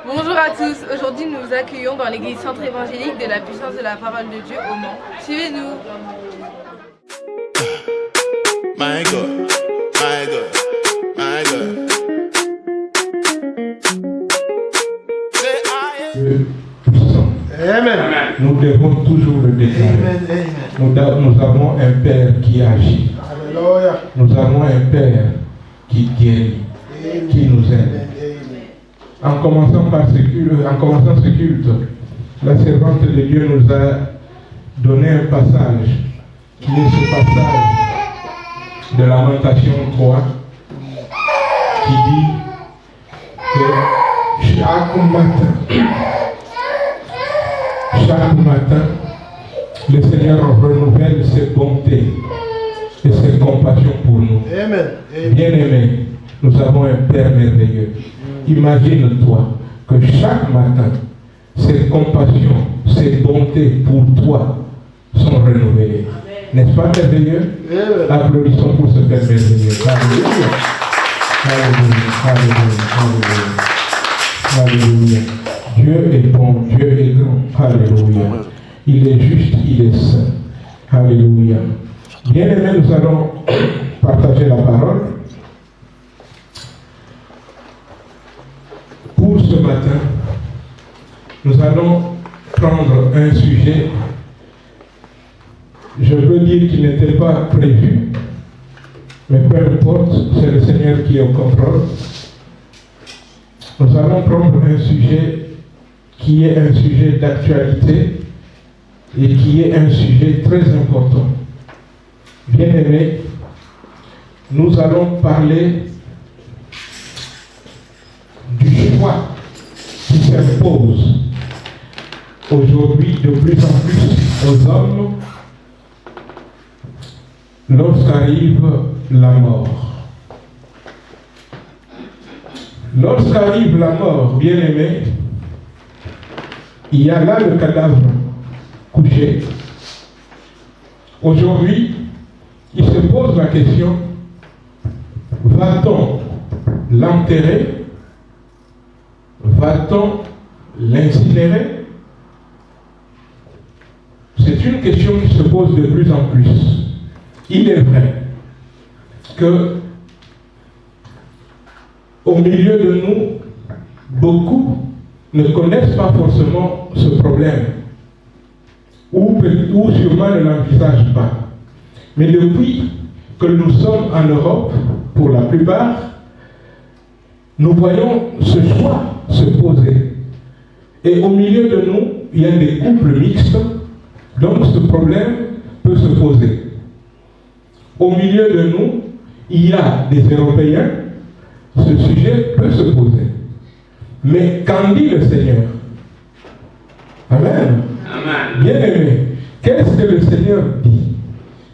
Bonjour à tous, aujourd'hui nous vous accueillons dans l'église centre évangélique de la puissance de la parole de Dieu au Mans. Suivez-nous. My God, my God, my God. Say I Amen. Nous devons toujours le déclarer. Nous avons un Père qui agit. Alléluia. Nous avons un Père qui guérit, qui nous aide. En commençant ce culte, la servante de Dieu nous a donné un passage, qui est ce passage de Lamentation 3, qui dit que chaque matin, le Seigneur renouvelle ses bontés et ses compassions pour nous. Amen. Bien-aimés, nous avons un Père merveilleux. Imagine-toi que chaque matin, ses compassions, ses bontés pour toi sont renouvelées. N'est-ce pas merveilleux? Applaudissons pour ce Père merveilleux. Alléluia. Alléluia. Alléluia. Alléluia. Dieu est bon, Dieu est grand. Alléluia. Il est juste, il est saint. Alléluia. Bien-aimés, nous allons partager la parole. Pour ce matin, nous allons prendre un sujet, je veux dire qu'il n'était pas prévu, mais peu importe, c'est le Seigneur qui est au contrôle. Nous allons prendre un sujet qui est un sujet d'actualité et qui est un sujet très important. Bien-aimés, nous allons parler du choix qui s'impose aujourd'hui de plus en plus aux hommes lorsqu'arrive la mort. Lorsqu'arrive la mort, bien-aimés, il y a là le cadavre couché. Aujourd'hui, il se pose la question, va-t-on l'enterrer? Va-t-on l'incinérer? C'est une question qui se pose de plus en plus. Il est vrai que au milieu de nous, beaucoup ne connaissent pas forcément ce problème, ou sûrement ne l'envisagent pas. Mais depuis que nous sommes en Europe, pour la plupart, nous voyons ce choix se poser. Et au milieu de nous, il y a des couples mixtes, donc ce problème peut se poser. Au milieu de nous, il y a des Européens, ce sujet peut se poser. Mais qu'en dit le Seigneur? Amen. Amen. Bien-aimé, qu'est-ce que le Seigneur dit?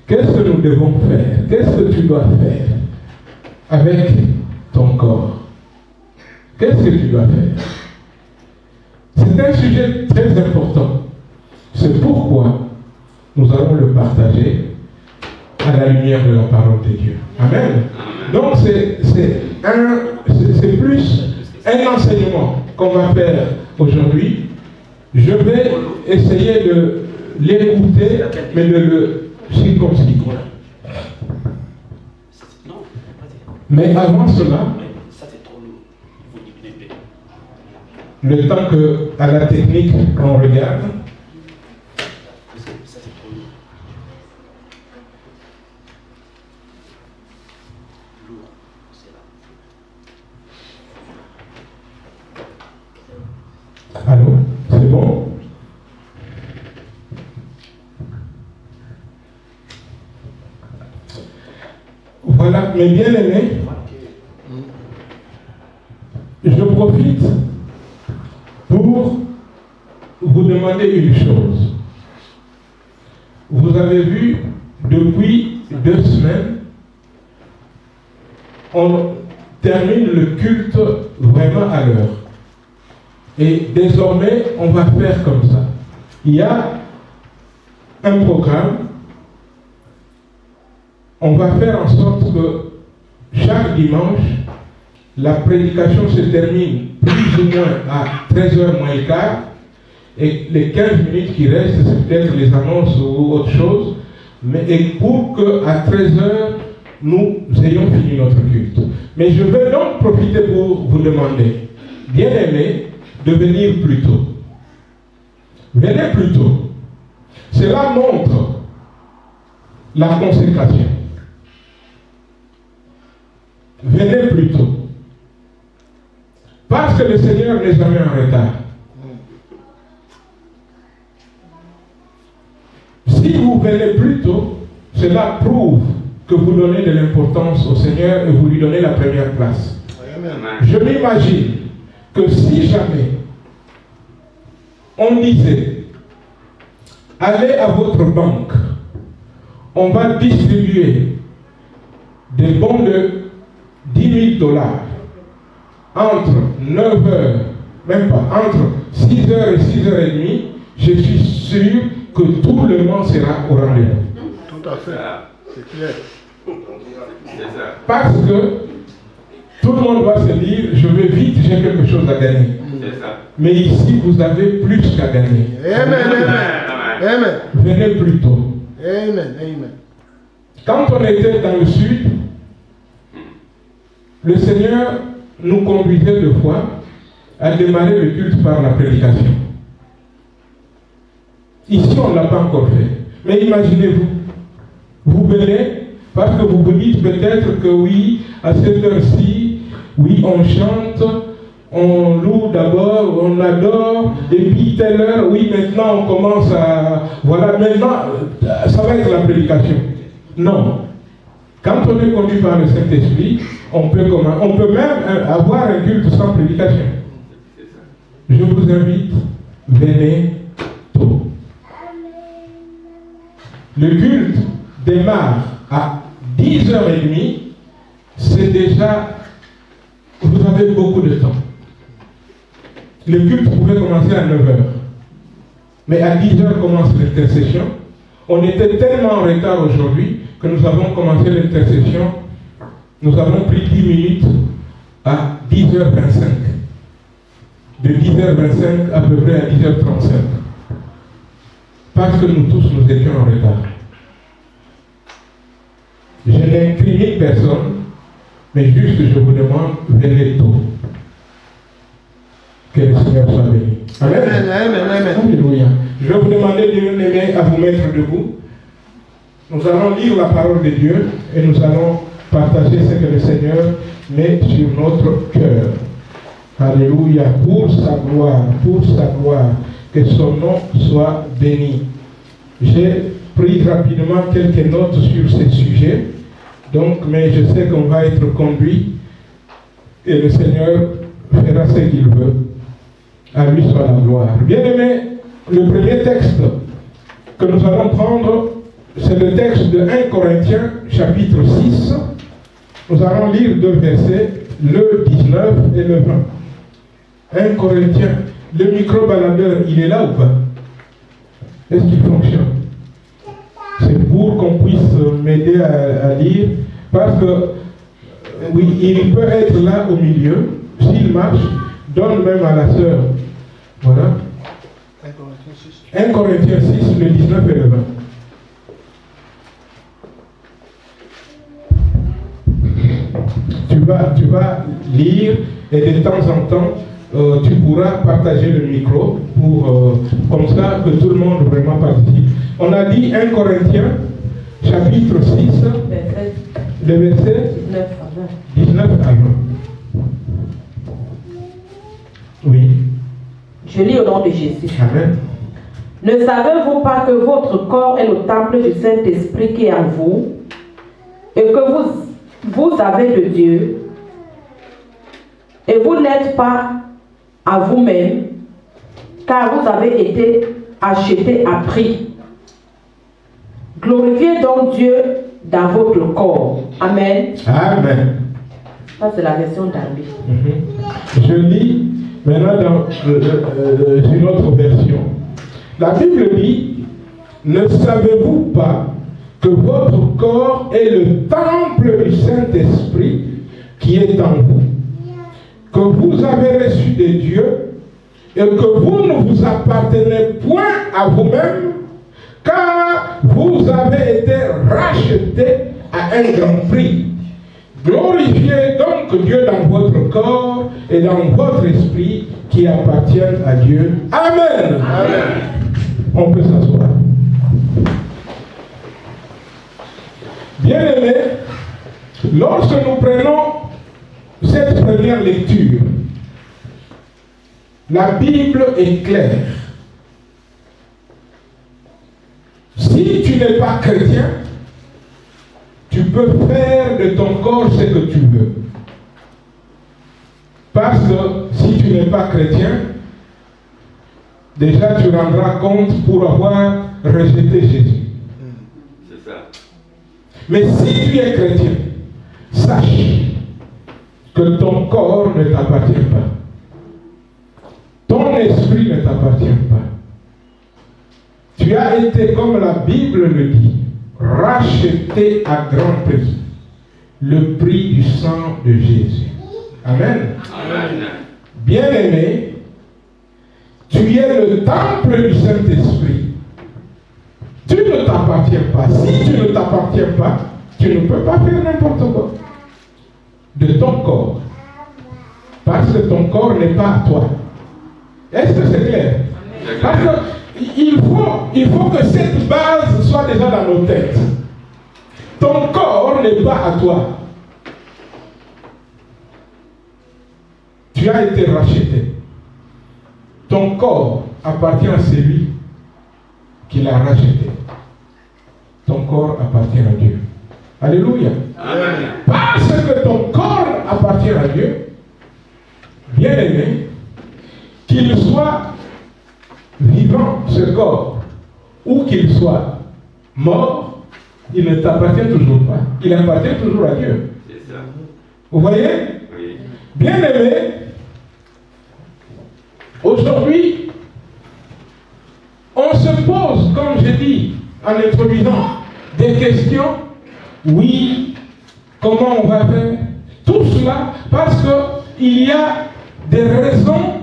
Qu'est-ce que nous devons faire? Qu'est-ce que tu dois faire avec ton corps? Qu'est-ce que tu dois faire? C'est un sujet très important. C'est pourquoi nous allons le partager à la lumière de la parole de Dieu. Amen. Donc c'est plus un enseignement qu'on va faire aujourd'hui. Je vais essayer de l'écouter, mais de le circonscrire. Mais avant cela, le temps que à la technique on regarde, allô, c'est bon? Voilà, mes bien-aimés, je profite pour vous demander une chose. Vous avez vu, depuis 2 semaines, on termine le culte vraiment à l'heure. Et désormais, on va faire comme ça. Il y a un programme. On va faire en sorte que chaque dimanche, la prédication se termine plus ou moins à 13h moins le quart, et les 15 minutes qui restent, c'est peut-être les annonces ou autre chose, mais et pour qu'à 13h, nous ayons fini notre culte. Mais je vais donc profiter pour vous demander, bien aimé, de venir plus tôt. Venez plus tôt. Cela montre la consécration. Venez plus tôt. Parce que le Seigneur n'est jamais en retard. Si vous venez plus tôt, cela prouve que vous donnez de l'importance au Seigneur et vous lui donnez la première place. Amen. Je m'imagine que si jamais on disait, allez à votre banque, on va distribuer des bons de 10 000 $ entre 9h, même pas, entre 6h et 6h30, je suis sûr que tout le monde sera au rendez-vous. Tout à fait. C'est clair. Parce que tout le monde va se dire, je vais vite, j'ai quelque chose à gagner. Mais ici, vous avez plus qu'à gagner. Amen. Amen. Amen. Venez plus tôt. Amen. Amen. Quand on était dans le sud, le Seigneur nous conduisait deux fois à démarrer le culte par la prédication. Ici, on ne l'a pas encore fait. Mais imaginez-vous, vous venez parce que vous vous dites peut-être que oui, à cette heure-ci, oui, on chante, on loue d'abord, on adore, et puis telle heure, oui, maintenant on commence à... Voilà, maintenant, ça va être la prédication. Non. Quand on est conduit par le Saint-Esprit, on peut même avoir un culte sans prédication. Je vous invite, venez tôt. Le culte démarre à 10h30, c'est déjà, vous avez beaucoup de temps. Le culte pouvait commencer à 9h. Mais à 10h commence l'intercession. On était tellement en retard aujourd'hui que nous avons commencé l'intercession. Nous avons pris 10 minutes à 10h25. De 10h25 à peu près à 10h35. Parce que nous tous, nous étions en retard. Je n'incrimine personne, mais juste je vous demande, venez tôt. Que le Seigneur soit béni. Amen. Amen. Alléluia. Je vais vous demander, bien aimé, à vous mettre debout. Nous allons lire la parole de Dieu et nous allons partager ce que le Seigneur met sur notre cœur. Alléluia. Pour sa gloire, que son nom soit béni. J'ai pris rapidement quelques notes sur ce sujet, donc, mais je sais qu'on va être conduit et le Seigneur fera ce qu'il veut. À lui soit la gloire. Bien aimé, le premier texte que nous allons prendre, c'est le texte de 1 Corinthiens, chapitre 6. Nous allons lire deux versets, le 19 et le 20. 1 Corinthiens, le micro-baladeur, il est là ou pas? Est-ce qu'il fonctionne? C'est pour qu'on puisse m'aider à lire, parce que, oui, il peut être là au milieu. S'il marche, donne même à la sœur. Voilà. 1 Corinthiens 6, le 19 et le 20. Tu vas lire et de temps en temps, tu pourras partager le micro pour comme ça que tout le monde vraiment participe. On a dit 1 Corinthiens, chapitre 6, le verset 19 à 20. Oui. Je lis au nom de Jésus. Amen. Ne savez-vous pas que votre corps est le temple du Saint-Esprit qui est en vous et que vous avez de Dieu et vous n'êtes pas à vous-même car vous avez été achetés à prix. Glorifiez donc Dieu dans votre corps. Amen. Amen. Ça c'est la version d'Arby. Je lis maintenant dans une autre version. La Bible dit, ne savez-vous pas que votre corps est le temple du Saint-Esprit qui est en vous que vous avez reçu de Dieu et que vous ne vous appartenez point à vous-même, car vous avez été rachetés à un grand prix. Glorifiez donc Dieu dans votre corps et dans votre esprit qui appartiennent à Dieu. Amen. Amen. On peut s'asseoir. Bien-aimés, lorsque nous prenons cette première lecture, la Bible est claire. Si tu n'es pas chrétien, tu peux faire de ton corps ce que tu veux. Parce que si tu n'es pas chrétien, déjà tu rendras compte pour avoir rejeté Jésus. C'est ça. Mais si tu es chrétien, sache que ton corps ne t'appartient pas. Ton esprit ne t'appartient pas. Tu as été, comme la Bible le dit, racheté à grand prix. Le prix du sang de Jésus. Amen. Amen. Bien-aimé, tu es le temple du Saint-Esprit. Tu ne t'appartiens pas. Si tu ne t'appartiens pas, tu ne peux pas faire n'importe quoi de ton corps. Parce que ton corps n'est pas à toi. Est-ce que c'est clair? Parce qu'il faut que cette base soit déjà dans nos têtes. Ton corps n'est pas à toi. Tu as été racheté. Ton corps appartient à celui qui l'a racheté. Ton corps appartient à Dieu. Alléluia. Amen. Parce que ton corps appartient à Dieu, bien-aimé, qu'il soit vivant, ce corps, ou qu'il soit mort, il ne t'appartient toujours pas. Il appartient toujours à Dieu. C'est ça. Vous voyez? Oui. Bien-aimé, aujourd'hui, on se pose, comme je dis en introduisant, des questions. Oui, comment on va faire? Tout cela parce qu'il y a des raisons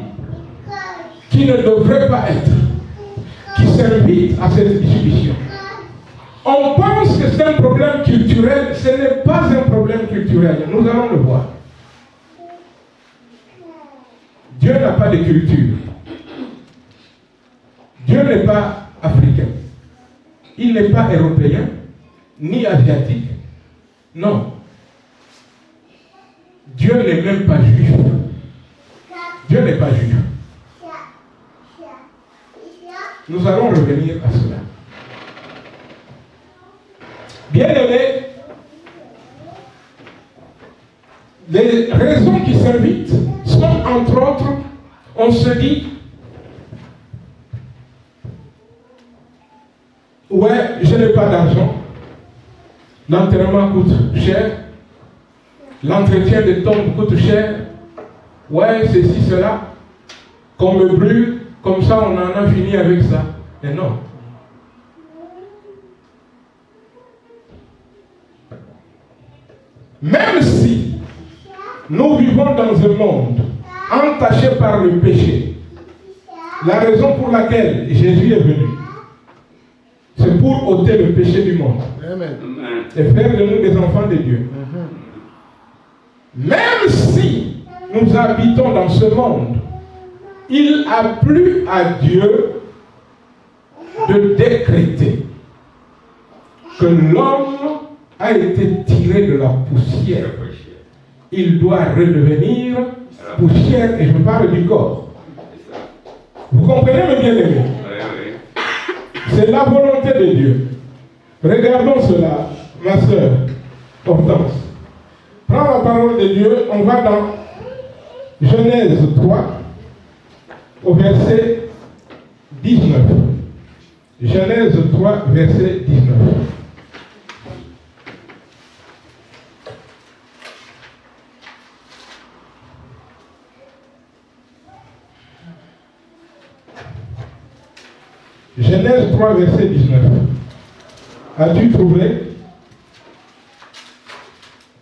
qui ne devraient pas être, qui s'invitent à cette discussion. On pense que c'est un problème culturel, ce n'est pas un problème culturel, nous allons le voir. Dieu n'a pas de culture. Dieu n'est pas africain. Il n'est pas européen, ni asiatique. Non. Dieu n'est même pas juif. Dieu n'est pas juif. Nous allons revenir à cela. Bien-aimés, les raisons qui s'invitent sont, entre autres, on se dit, ouais, je n'ai pas d'argent, l'enterrement coûte cher, l'entretien des tombes coûte cher, ouais, ceci, cela, qu'on me brûle, comme ça on en a fini avec ça. Mais non. Même si nous vivons dans un monde entaché par le péché, la raison pour laquelle Jésus est venu, c'est pour ôter le péché du monde. Amen. Et faire de nous des enfants de Dieu. Même si nous habitons dans ce monde, il a plu à Dieu de décréter que l'homme a été tiré de la poussière. Il doit redevenir poussière, et je parle du corps. Vous comprenez, mes bien-aimés? C'est la volonté de Dieu. Regardons cela, ma soeur Hortense. Prends la parole de Dieu, on va dans Genèse 3, au verset 19. Genèse 3, verset 19. Genèse 3, verset 19. As-tu trouvé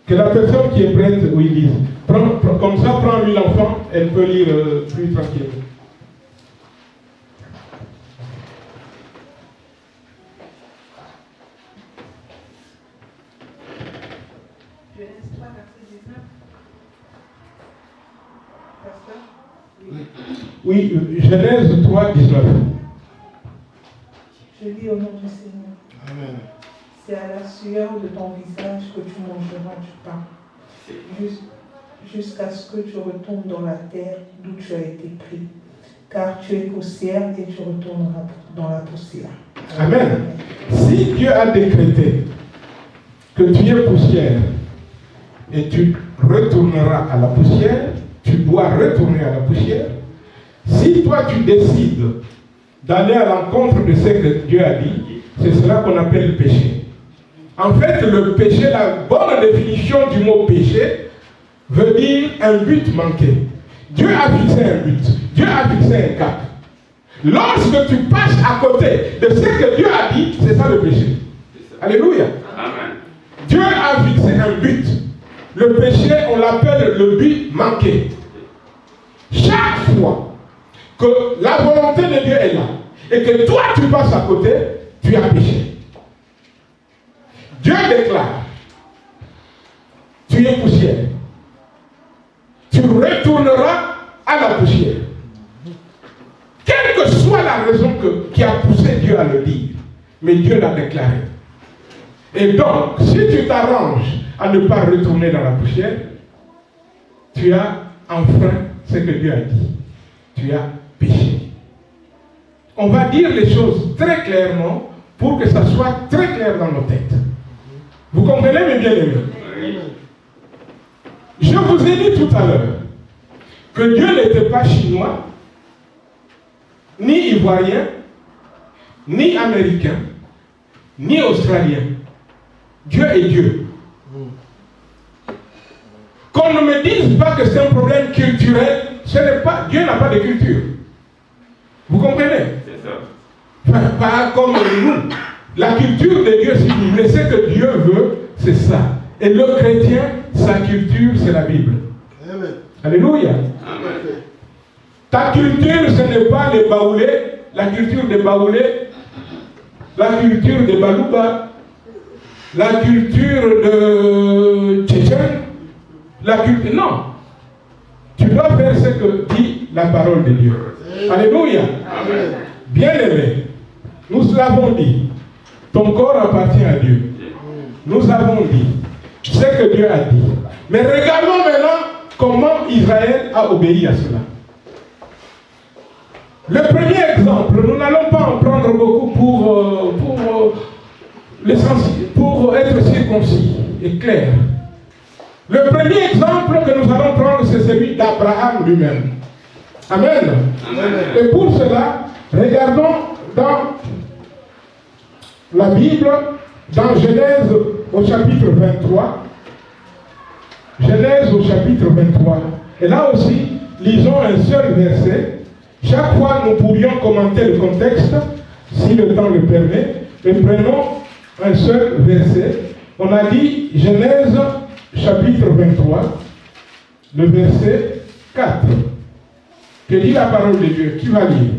que la personne qui est prête, oui, lise. Comme ça, prends-lui l'enfant, elle peut lire plus tranquillement. Oui, Genèse 3, 19. Je lis au nom du Seigneur. Amen. C'est à la sueur de ton visage que tu mangeras du pain, jusqu'à ce que tu retournes dans la terre d'où tu as été pris. Car tu es poussière et tu retourneras dans la poussière. Amen. Si Dieu a décrété que tu es poussière et tu retourneras à la poussière, tu dois retourner à la poussière. Si toi tu décides d'aller à l'encontre de ce que Dieu a dit, c'est cela qu'on appelle le péché. En fait, le péché, la bonne définition du mot péché veut dire un but manqué. Dieu a fixé un but, Dieu a fixé un cap. Lorsque tu passes à côté de ce que Dieu a dit, c'est ça le péché. Alléluia. Amen. Dieu a fixé un but. Le péché, on l'appelle le but manqué. Chaque fois que la volonté de Dieu est là et que toi tu passes à côté, tu as péché. Dieu déclare, tu es poussière. Tu retourneras à la poussière. Quelle que soit la raison qui a poussé Dieu à le dire, mais Dieu l'a déclaré. Et donc, si tu t'arranges à ne pas retourner dans la poussière, tu as enfreint ce que Dieu a dit. Tu as péché. On va dire les choses très clairement pour que ça soit très clair dans nos têtes. Vous comprenez, mes bien-aimés? Je vous ai dit tout à l'heure que Dieu n'était pas chinois, ni ivoirien, ni américain, ni australien. Dieu est Dieu. Qu'on ne me dise pas que c'est un problème culturel, ce n'est pas, Dieu n'a pas de culture. Vous comprenez? C'est ça. Enfin, pas comme nous. La culture de Dieu, c'est Dieu. Mais ce que Dieu veut, c'est ça. Et le chrétien, sa culture, c'est la Bible. Amen. Alléluia. Amen. Ta culture, ce n'est pas les baoulés, la culture des baoulés, la culture des balouba, la culture de Tchétchène, la culture. Non. Tu dois faire ce que dit la parole de Dieu. Alléluia. Amen. Bien-aimé, nous l'avons dit. Ton corps appartient à Dieu. Nous avons dit ce que Dieu a dit. Mais regardons maintenant comment Israël a obéi à cela. Le premier exemple, nous n'allons pas en prendre beaucoup pour être circoncis et clair. Le premier exemple que nous allons prendre, c'est celui d'Abraham lui-même. Amen. Amen. Et pour cela, regardons dans la Bible, dans Genèse au chapitre 23. Genèse au chapitre 23. Et là aussi, lisons un seul verset. Chaque fois, nous pourrions commenter le contexte, si le temps le permet. Mais prenons un seul verset. On a dit Genèse chapitre 23, le verset 4. Que dit la parole de Dieu? Qui va lire?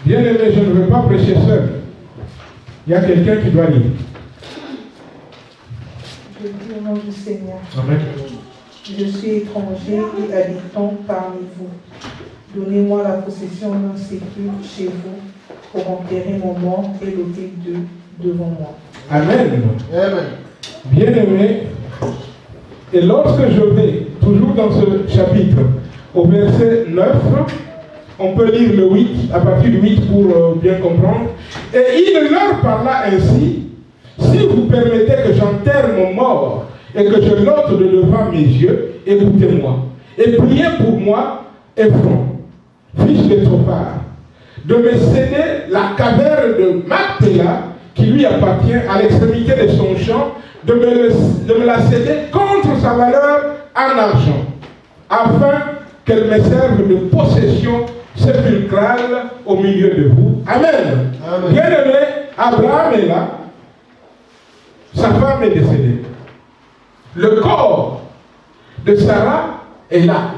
Bien aimé, je ne veux pas prêcher seul. Il y a quelqu'un qui doit lire. Je dis au nom du Seigneur. Amen. Je suis étranger et habitant parmi vous. Donnez-moi la possession d'un sépulcre chez vous pour enterrer mon mort et l'ôter devant moi. Amen. Amen. Bien aimé, et lorsque je vais, toujours dans ce chapitre, au verset 9, on peut lire le 8, à partir du 8 pour bien comprendre. Et il leur parla ainsi: si vous permettez que j'enterre mon mort et que je l'ôte de devant mes yeux, écoutez-moi. Et priez pour moi, Ephron, fils de Trophar, de me céder la caverne de Macpéla, qui lui appartient à l'extrémité de son champ, de me la céder contre sa valeur en argent, afin qu'elle me serve de possession sépulcrale au milieu de vous. Amen. Amen. Bien-aimé, Abraham est là. sa femme est décédée. Le corps de Sarah est là.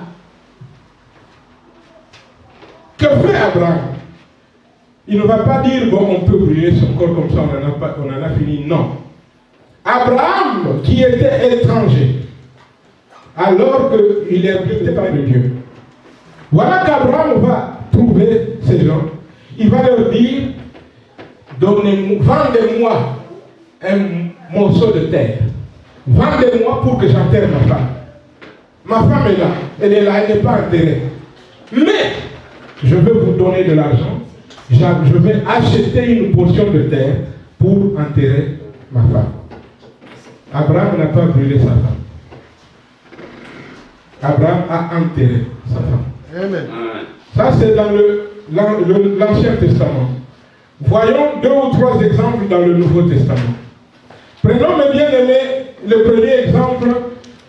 Que fait Abraham? Il ne va pas dire, bon, on peut brûler son corps comme ça, on en a fini. Non. Abraham, qui était étranger, alors qu'il est habité par Dieu. Voilà qu'Abraham va trouver ces gens. Il va leur dire, vendez-moi un morceau de terre. Vendez-moi pour que j'enterre ma femme. Ma femme est là. Elle est là, elle n'est pas enterrée. Mais, je vais vous donner de l'argent. Je vais acheter une portion de terre pour enterrer ma femme. Abraham n'a pas brûlé sa femme. Abraham a enterré sa femme. Amen. Ça, c'est dans l'Ancien Testament. Voyons 2 ou 3 exemples dans le Nouveau Testament. Prenons, mes bien-aimés, le premier exemple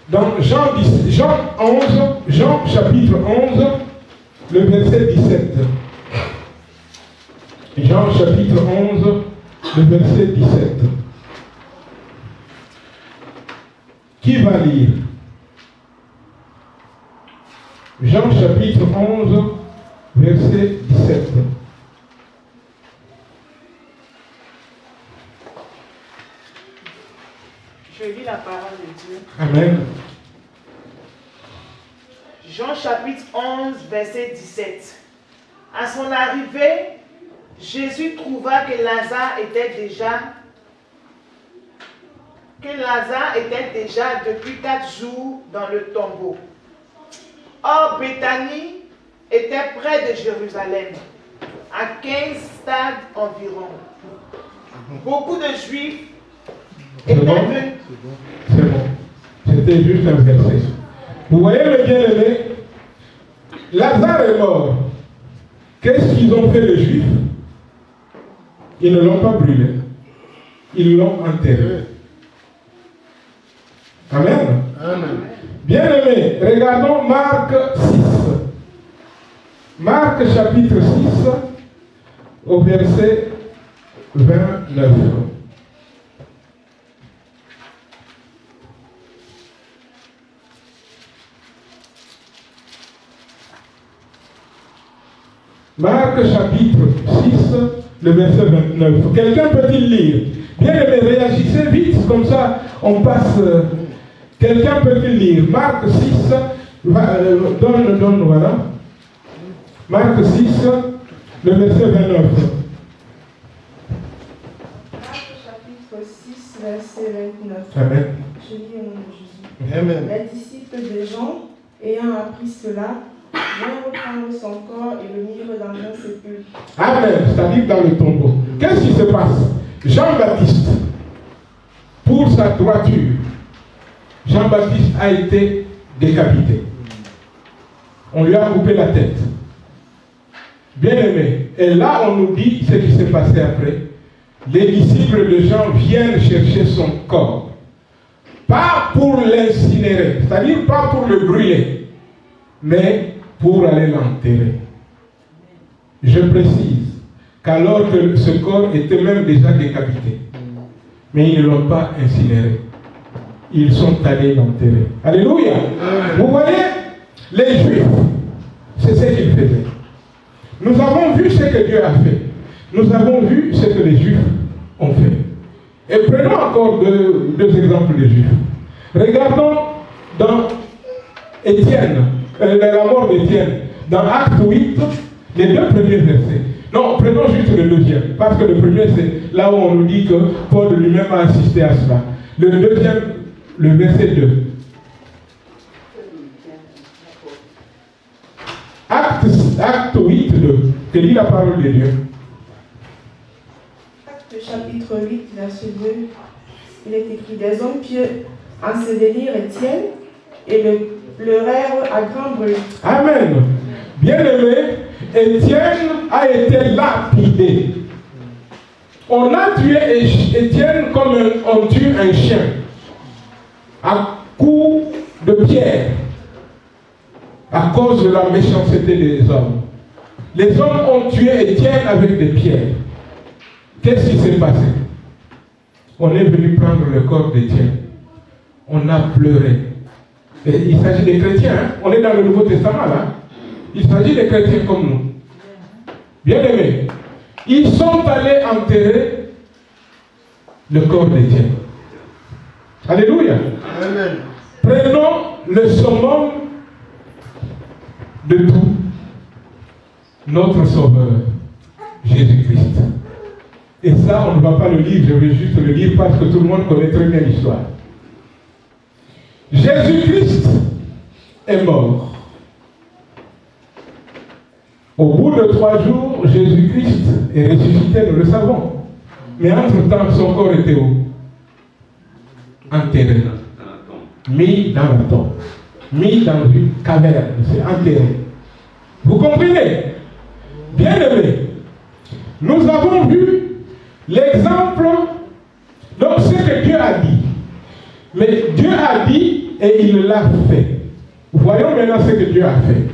dans Jean chapitre 11, le verset 17. Jean chapitre 11, le verset 17. Qui va lire? Jean chapitre 11, verset 17. Je lis la parole de Dieu. Amen. Jean chapitre 11, verset 17. À son arrivée, Jésus trouva que Lazare était déjà depuis 4 jours dans le tombeau. Or, Béthanie était près de Jérusalem, à 15 stades environ. Beaucoup de Juifs C'est étaient bon? venus. C'est bon. C'était juste un verset. Vous voyez le bien-aimé? Lazare est mort. Qu'est-ce qu'ils ont fait les Juifs? Ils ne l'ont pas brûlé. Ils l'ont enterré. Amen. Amen. Bien-aimés, regardons Marc 6. Marc chapitre 6, au verset 29. Marc chapitre 6, le verset 29. Quelqu'un peut-il lire? Bien-aimés, réagissez vite, comme ça on passe. Quelqu'un peut-il lire? Marc 6, donne, voilà. Marc 6, le verset 29. Marc chapitre 6, verset 29. Amen. Je lis au nom de Jésus. Amen. Les disciples de Jean, ayant appris cela, vinrent reprendre son corps et le mirent dans un sépulcre. Amen, c'est-à-dire dans le tombeau. Qu'est-ce qui se passe? Jean-Baptiste, pour sa droiture, Jean-Baptiste a été décapité. On lui a coupé la tête. Bien aimé. Et là, on nous dit ce qui s'est passé après. Les disciples de Jean viennent chercher son corps. Pas pour l'incinérer, c'est-à-dire pas pour le brûler, mais pour aller l'enterrer. Je précise qu'alors que ce corps était même déjà décapité, mais ils ne l'ont pas incinéré. Ils sont allés l'enterrer. Alléluia. Vous voyez, les Juifs, c'est ce qu'ils faisaient. Nous avons vu ce que Dieu a fait. Nous avons vu ce que les Juifs ont fait. Et prenons encore deux exemples de Juifs. Regardons dans Étienne, la mort d'Étienne, dans Acte 8, les 2 premiers versets. Non, prenons juste le deuxième, parce que le premier, c'est là où on nous dit que Paul lui-même a assisté à cela. Le deuxième, le verset 2. Acte 8, 2. Que dit la parole de Dieu? Acte chapitre 8, verset 2. Il est écrit: des hommes pieux ensevelirent Étienne et le pleurèrent à grand bruit. Amen. Bien-aimé, Étienne a été lapidé. On a tué Étienne comme on tue un chien, à coups de pierre, à cause de la méchanceté des hommes. Les hommes ont tué Étienne avec des pierres. Qu'est-ce qui s'est passé? on est venu prendre le corps d'Étienne. On a pleuré. Et il s'agit des chrétiens, hein? On est dans le Nouveau Testament là. Il s'agit des chrétiens comme nous. Bien aimés, ils sont allés enterrer le corps d'Étienne. Alléluia. Amen. Prenons le summum de tout, notre Sauveur, Jésus-Christ. Et ça, on ne va pas le lire, je vais juste le lire parce que tout le monde connaît très bien l'histoire. Jésus-Christ est mort. Au bout de 3 jours, Jésus-Christ est ressuscité, nous le savons. Mais entre-temps, son corps était où? Enterré. Mis dans la tombe. Mis dans une caverne. C'est enterré. Vous comprenez? Bien aimé, nous avons vu l'exemple, donc ce que Dieu a dit. Mais Dieu a dit et il l'a fait. Voyons maintenant ce que Dieu a fait.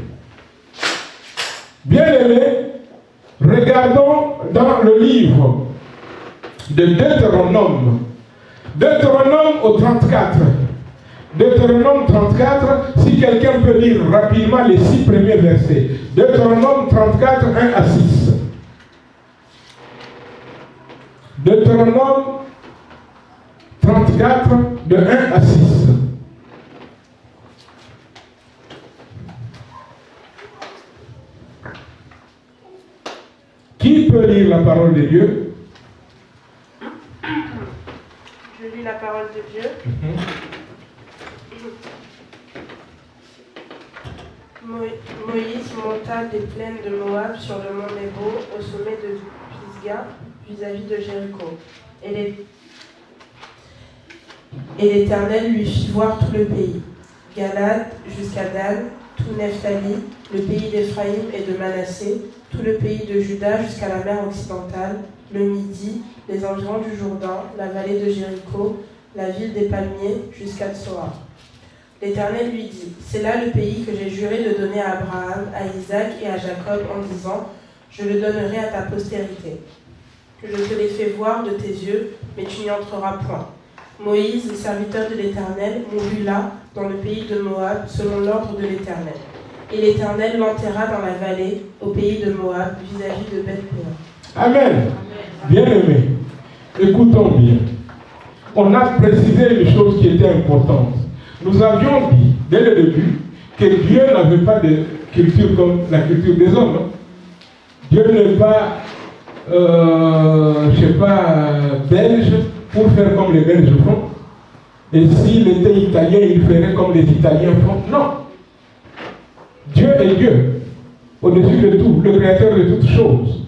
Bien aimé, regardons dans le livre de Deutéronome. Deutéronome au 34. Deutéronome 34, si quelqu'un peut lire rapidement les 6 premiers versets. Deutéronome 34, 1 à 6. Deutéronome 34, de 1 à 6. Qui peut lire la parole de Dieu? Je lis la parole de Dieu. Moïse monta des plaines de Moab sur le mont Nebo au sommet de Pisga vis-à-vis de Jéricho. Et l'Éternel lui fit voir tout le pays, Galade jusqu'à Dan, tout Nephtali, le pays d'Éphraïm et de Manassé, tout le pays de Juda jusqu'à la mer occidentale, le Midi, les environs du Jourdain, la vallée de Jéricho, la ville des palmiers jusqu'à Tsoar. L'Éternel lui dit, c'est là le pays que j'ai juré de donner à Abraham, à Isaac et à Jacob en disant, je le donnerai à ta postérité. Je te l'ai fait voir de tes yeux, mais tu n'y entreras point. Moïse, le serviteur de l'Éternel, mourut là, dans le pays de Moab, selon l'ordre de l'Éternel. Et l'Éternel l'enterra dans la vallée, au pays de Moab, vis-à-vis de Beth-Péor. Amen. Bien-aimés, écoutons bien. On a précisé une chose qui était importante. Nous avions dit, dès le début, que Dieu n'avait pas de culture comme la culture des hommes. Dieu n'est pas, belge pour faire comme les Belges font. Et s'il était italien, il ferait comme les Italiens font. Non. Dieu est Dieu, au-dessus de tout, le créateur de toutes choses.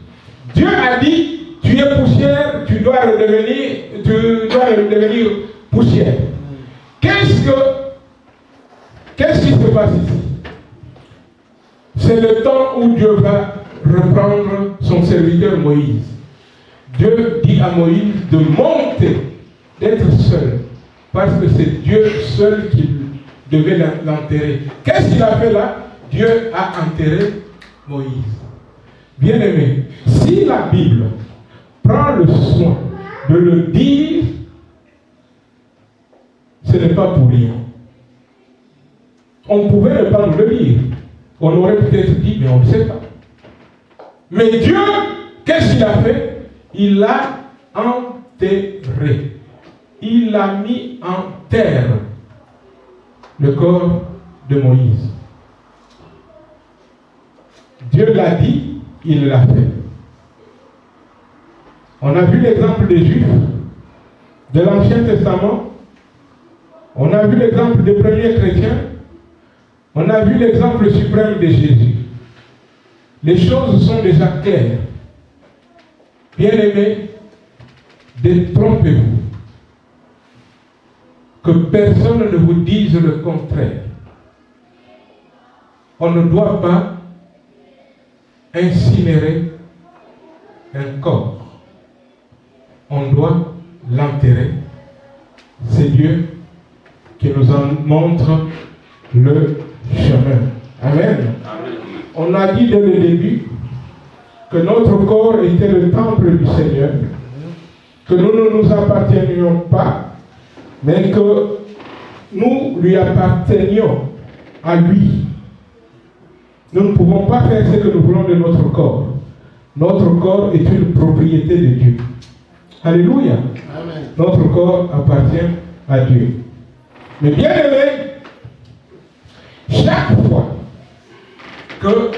Dieu a dit, tu es poussière, tu dois redevenir poussière. Qu'est-ce qui se passe ici? C'est le temps où Dieu va reprendre son serviteur Moïse. Dieu dit à Moïse de monter, d'être seul, parce que c'est Dieu seul qui devait l'enterrer. Qu'est-ce qu'il a fait là? Dieu a enterré Moïse. Bien-aimé, si la Bible prend le soin de le dire, ce n'est pas pour rien. On pouvait ne pas nous le dire. On aurait peut-être dit, mais on ne sait pas. Mais Dieu, qu'est-ce qu'il a fait? Il l'a enterré. Il a mis en terre le corps de Moïse. Dieu l'a dit, il l'a fait. On a vu l'exemple des Juifs de l'Ancien Testament. On a vu l'exemple des premiers chrétiens. On a vu l'exemple suprême de Jésus. Les choses sont déjà claires. Bien-aimés, détrompez-vous. Que personne ne vous dise le contraire. On ne doit pas incinérer un corps. On doit l'enterrer. C'est Dieu qui nous en montre le chemin. Amen. On a dit dès le début que notre corps était le temple du Seigneur que nous ne nous appartenions pas, mais que nous lui appartenions à lui. Nous ne pouvons pas faire ce que nous voulons de notre corps. Notre corps est une propriété de Dieu. Alléluia. Amen. Notre corps appartient à Dieu. Mais bien aimé, chaque fois que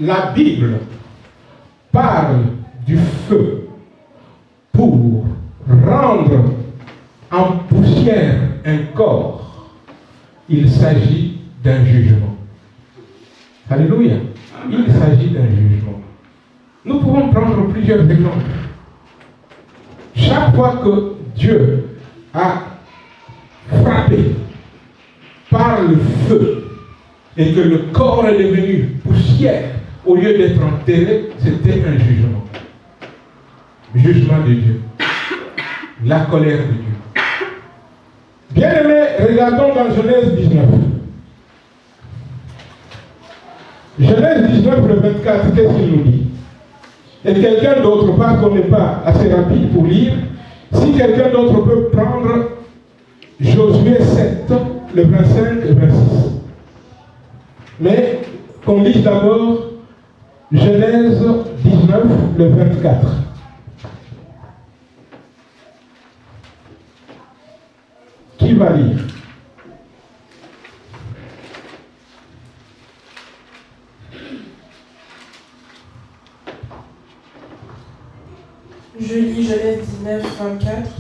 la Bible parle du feu pour rendre en poussière un corps, il s'agit d'un jugement. Alléluia. Il s'agit d'un jugement. Nous pouvons prendre plusieurs exemples. Chaque fois que Dieu a frappé par le feu et que le corps est devenu poussière, au lieu d'être enterré, c'était un jugement. Jugement de Dieu. La colère de Dieu. Bien-aimés, regardons dans Genèse 19. Genèse 19, le 24, qu'est-ce qu'il nous dit? Et quelqu'un d'autre, parce qu'on n'est pas assez rapide pour lire, si quelqu'un d'autre peut prendre Josué 7, le 25 et 26. Mais qu'on lise d'abord Genèse 19, le 24. Qui va lire? Je lis Genèse 19, 24.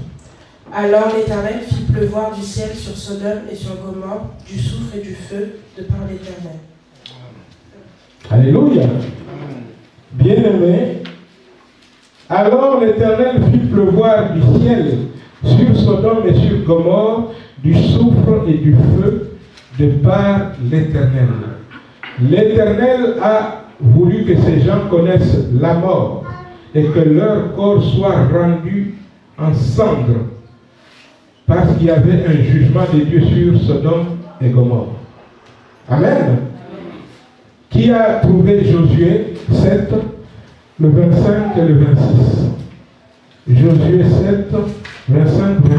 Alors l'Éternel fit pleuvoir du ciel sur Sodome et sur Gomorrhe du soufre et du feu de par l'Éternel. Alléluia. Bien-aimé, alors l'Éternel fit pleuvoir du ciel sur Sodome et sur Gomorrhe du soufre et du feu de par l'Éternel. L'Éternel a voulu que ces gens connaissent la mort et que leur corps soit rendu en cendres, parce qu'il y avait un jugement de Dieu sur Sodome et Gomorrhe. Amen. Qui a trouvé Josué 7, le 25 et le 26? Josué 7, 25, 26.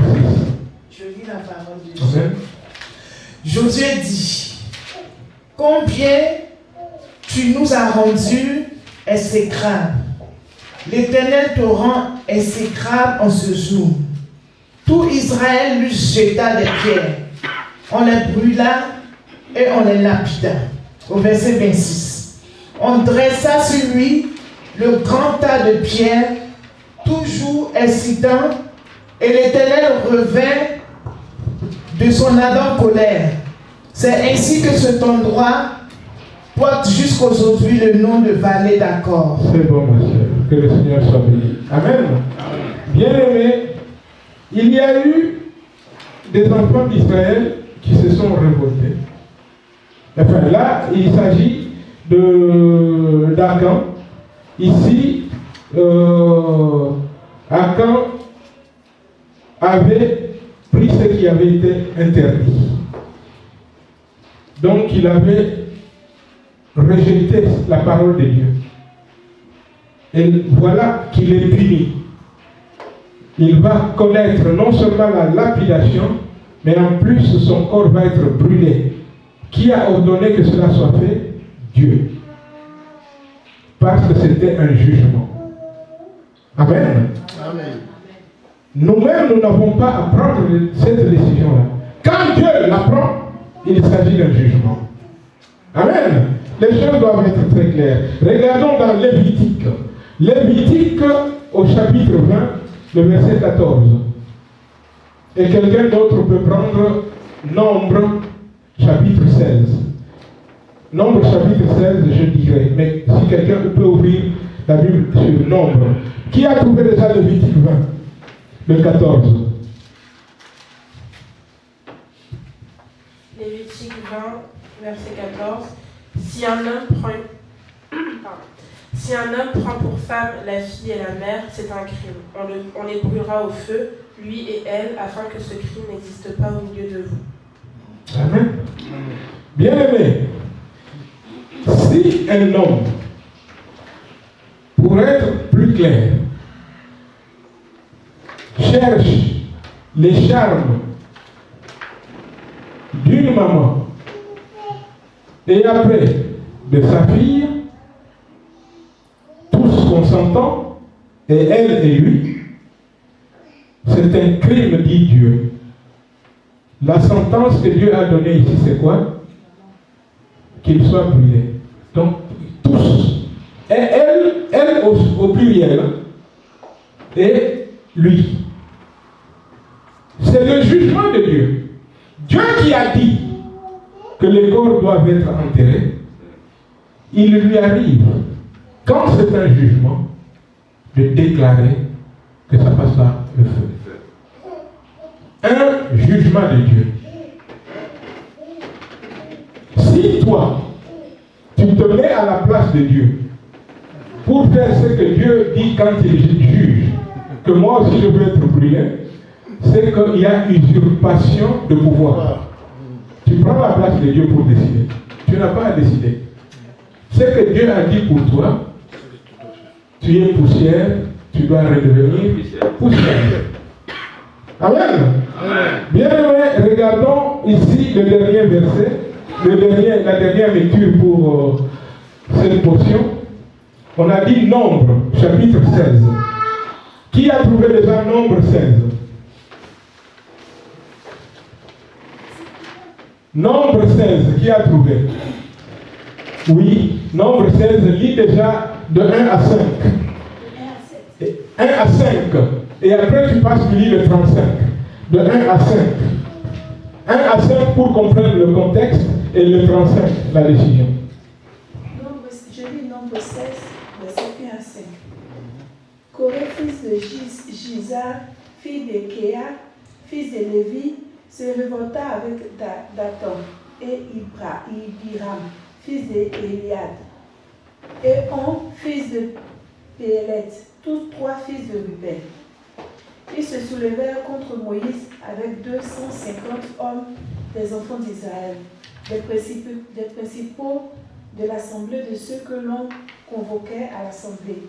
Je lis la parole de Dieu. Amen. Josué dit, combien tu nous as rendus exécrables. L'Éternel te rend exécrable en ce jour. Tout Israël lui jeta des pierres. On les brûla et on les lapida. Au verset 26. On dressa sur lui le grand tas de pierres, toujours excitant, et l'Éternel revint de son ardente colère. C'est ainsi que cet endroit porte jusqu'aujourd'hui le nom de vallée d'Accord. C'est bon, ma soeur. Que le Seigneur soit béni. Amen. Bien-aimés, il y a eu des enfants d'Israël qui se sont révoltés. Enfin, là, il s'agit d'Akan. Ici, Akan avait pris ce qui avait été interdit. Donc, il avait rejeté la parole de Dieu. Et voilà qu'il est puni. Il va connaître non seulement la lapidation, mais en plus son corps va être brûlé. Qui a ordonné que cela soit fait? Dieu. Parce que c'était un jugement. Amen. Amen. Nous-mêmes, nous n'avons pas à prendre cette décision-là. Quand Dieu la prend, il s'agit d'un jugement. Amen. Les choses doivent être très claires. Regardons dans Lévitique. Lévitique au chapitre 20, le verset 14. Et quelqu'un d'autre peut prendre Nombre, chapitre 16. Nombre, chapitre 16, je dirais. Mais si quelqu'un peut ouvrir la Bible sur Nombre. Qui a trouvé déjà Lévitique 20, le 14? Lévitique 20, verset 14. Si un homme prend pour femme la fille et la mère, c'est un crime. On les brûlera au feu, lui et elle, afin que ce crime n'existe pas au milieu de vous. Amen. Bien-aimé, si un homme, pour être plus clair, cherche les charmes d'une maman et après de sa fille, tous consentant, et elle et lui, c'est un crime, dit Dieu. La sentence que Dieu a donnée ici, c'est quoi? Qu'il soit brûlé. Donc, tous. Et elle au pluriel, et lui. C'est le jugement de Dieu. Dieu qui a dit que les corps doivent être enterrés, il lui arrive, quand c'est un jugement, de déclarer que ça passe par le feu. Un jugement de Dieu. Si toi, tu te mets à la place de Dieu pour faire ce que Dieu dit quand il juge, que moi aussi je veux être brûlé, c'est qu'il y a usurpation de pouvoir. Tu prends la place de Dieu pour décider. Tu n'as pas à décider. Ce que Dieu a dit pour toi, tu es poussière, tu dois redevenir poussière. Amen. Bien aimé, regardons ici le dernier verset, la dernière lecture pour cette portion. On a dit Nombre, chapitre 16. Qui a trouvé déjà Nombre 16? Nombre 16, qui a trouvé? Oui, Nombre 16, lis déjà de 1 à 5. 1 à 5. Et après tu passes, tu lis le 35. De 1 à 5. 1 à 5 pour comprendre le contexte et le 35, la décision. Je lis Nombre 16, verset 1 à 5. Corée, fils de Gizar, fils de Kéa, fils de Lévi, se révolta avec Dathan et Ibiram, fils d'Eliad, et On, fils de Pélet, tous trois fils de Ruben. Ils se soulevèrent contre Moïse avec 250 hommes des enfants d'Israël, des principaux de l'assemblée, de ceux que l'on convoquait à l'assemblée,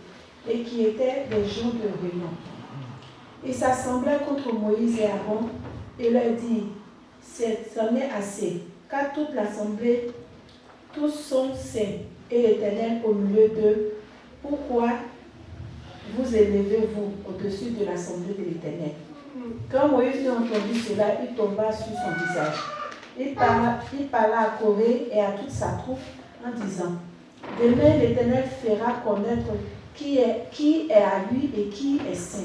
et qui étaient des gens de renom. Ils s'assemblèrent contre Moïse et Aaron, et leur dit, c'en est assez, car toute l'assemblée, tous sont saints et l'Éternel au milieu d'eux. Pourquoi vous élevez-vous au-dessus de l'assemblée de l'Éternel? Quand Moïse eut entendu cela, il tomba sur son visage. Il parla à Corée et à toute sa troupe en disant, demain l'Éternel fera connaître qui est à lui et qui est saint.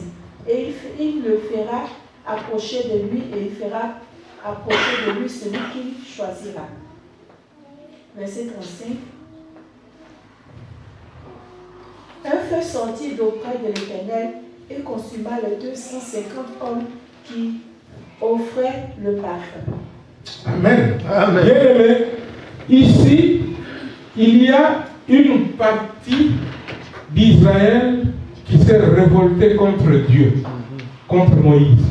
Et il le fera approcher de lui et il fera approcher de lui celui qu'il choisira. Verset 35. Un feu sortit d'auprès de l'Éternel et consuma les 250 hommes qui offraient le parfum. Amen. Amen. Bien aimé, ici, il y a une partie d'Israël qui s'est révoltée contre Dieu, contre Moïse.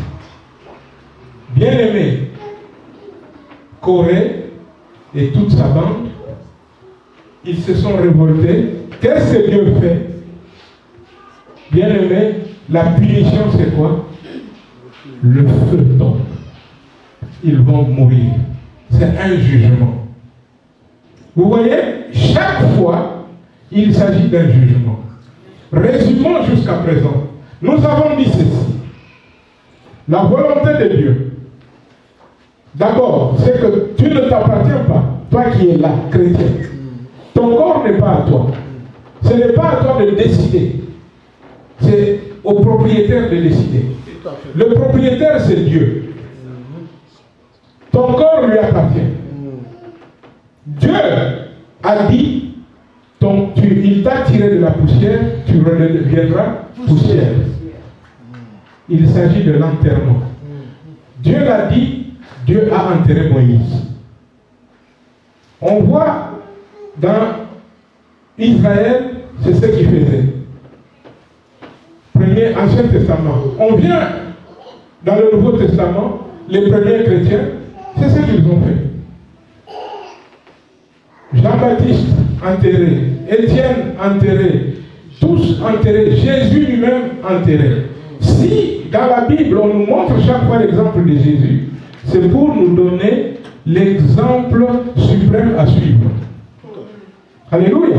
Bien aimé, Corée et toute sa bande, ils se sont révoltés. Qu'est-ce que Dieu fait? Bien aimé, la punition c'est quoi? Le feu tombe. Ils vont mourir. C'est un jugement. Vous voyez, chaque fois, il s'agit d'un jugement. Résumons jusqu'à présent. Nous avons dit ceci. La volonté de Dieu, d'abord, c'est que tu ne t'appartiens pas, toi qui es là, chrétien. Ton corps n'est pas à toi. Ce n'est pas à toi de décider. C'est au propriétaire de décider. Le propriétaire, c'est Dieu. Ton corps lui appartient. Dieu a dit, il t'a tiré de la poussière, tu redeviendras poussière. Il s'agit de l'enterrement. Dieu l'a dit, Dieu a enterré Moïse. On voit dans Israël, c'est ce qu'il faisait. Premier Ancien Testament. On vient dans le Nouveau Testament, les premiers chrétiens, c'est ce qu'ils ont fait. Jean-Baptiste enterré, Étienne enterré, tous enterrés, Jésus lui-même enterré. Si dans la Bible, on nous montre chaque fois l'exemple de Jésus, c'est pour nous donner l'exemple suprême à suivre. Alléluia.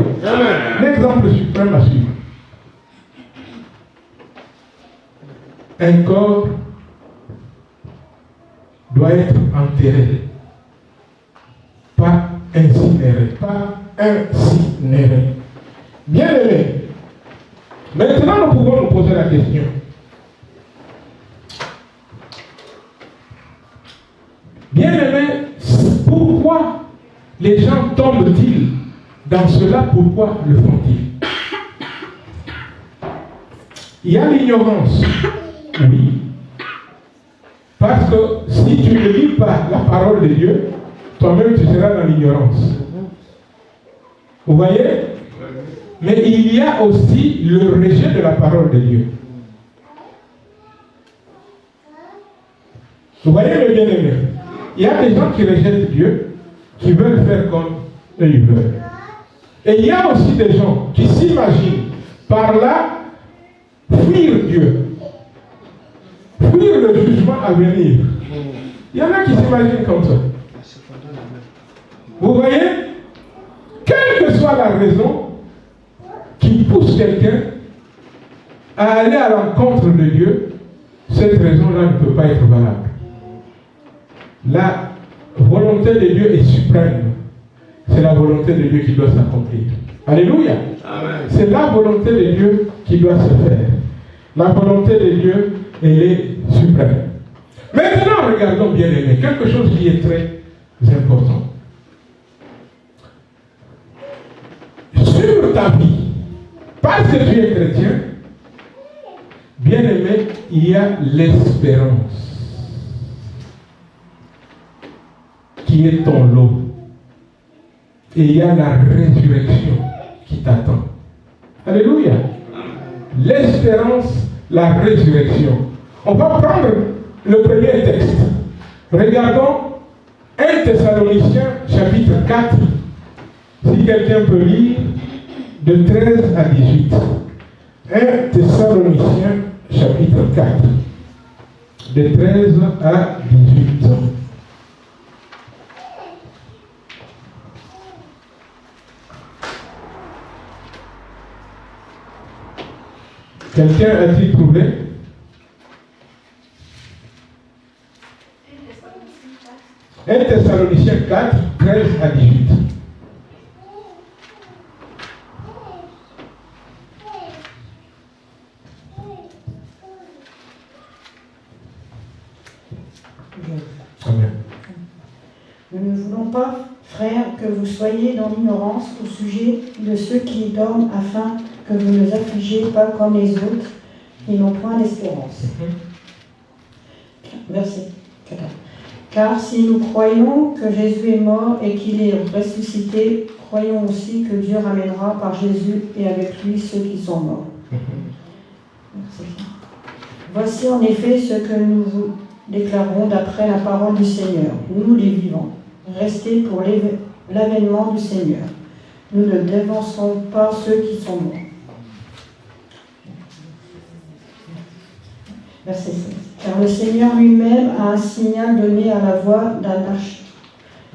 L'exemple suprême à suivre. Un corps doit être enterré, pas incinéré, pas incinéré. Bien aimé. Maintenant, nous pouvons nous poser la question. Bien aimé, pourquoi les gens tombent-ils dans cela? Pourquoi le font-ils? Il y a l'ignorance, oui. Parce que si tu ne lis pas la parole de Dieu, toi-même tu seras dans l'ignorance. Vous voyez? Mais il y a aussi le rejet de la parole de Dieu. Vous voyez le bien-aimé? Il y a des gens qui rejettent Dieu, qui veulent faire comme eux ils veulent. Et il y a aussi des gens qui s'imaginent par là fuir Dieu, fuir le jugement à venir. Il y en a qui s'imaginent comme ça. Vous voyez? Quelle que soit la raison qui pousse quelqu'un à aller à l'encontre de Dieu, cette raison-là ne peut pas être valable. La volonté de Dieu est suprême. C'est la volonté de Dieu qui doit s'accomplir. Alléluia. C'est la volonté de Dieu qui doit se faire. La volonté de Dieu, elle est suprême. Maintenant, regardons bien aimé, quelque chose qui est très important. Sur ta vie, parce que tu es chrétien, bien aimé, il y a l'espérance qui est ton lot. Et il y a la résurrection qui t'attend. Alléluia. L'espérance, la résurrection. On va prendre le premier texte. Regardons 1 Thessaloniciens chapitre 4. Si quelqu'un peut lire de 13 à 18. 1 Thessaloniciens chapitre 4. De 13 à 18. Quelqu'un a-t-il trouvé? Un Thessaloniciens 4, 13 à 18. Amen. Nous ne voulons pas, frères, que vous soyez dans l'ignorance au sujet de ceux qui dorment, afin que vous ne vous affligez pas comme les autres qui n'ont point d'espérance. Verset 14. Car si nous croyons que Jésus est mort et qu'il est ressuscité, croyons aussi que Dieu ramènera par Jésus et avec lui ceux qui sont morts. Voici en effet ce que nous vous déclarons d'après la parole du Seigneur. Nous les vivants, restez pour l'avènement du Seigneur. Nous ne devançons pas ceux qui sont morts. Verset 16. Car le Seigneur lui-même a un signal donné à la voix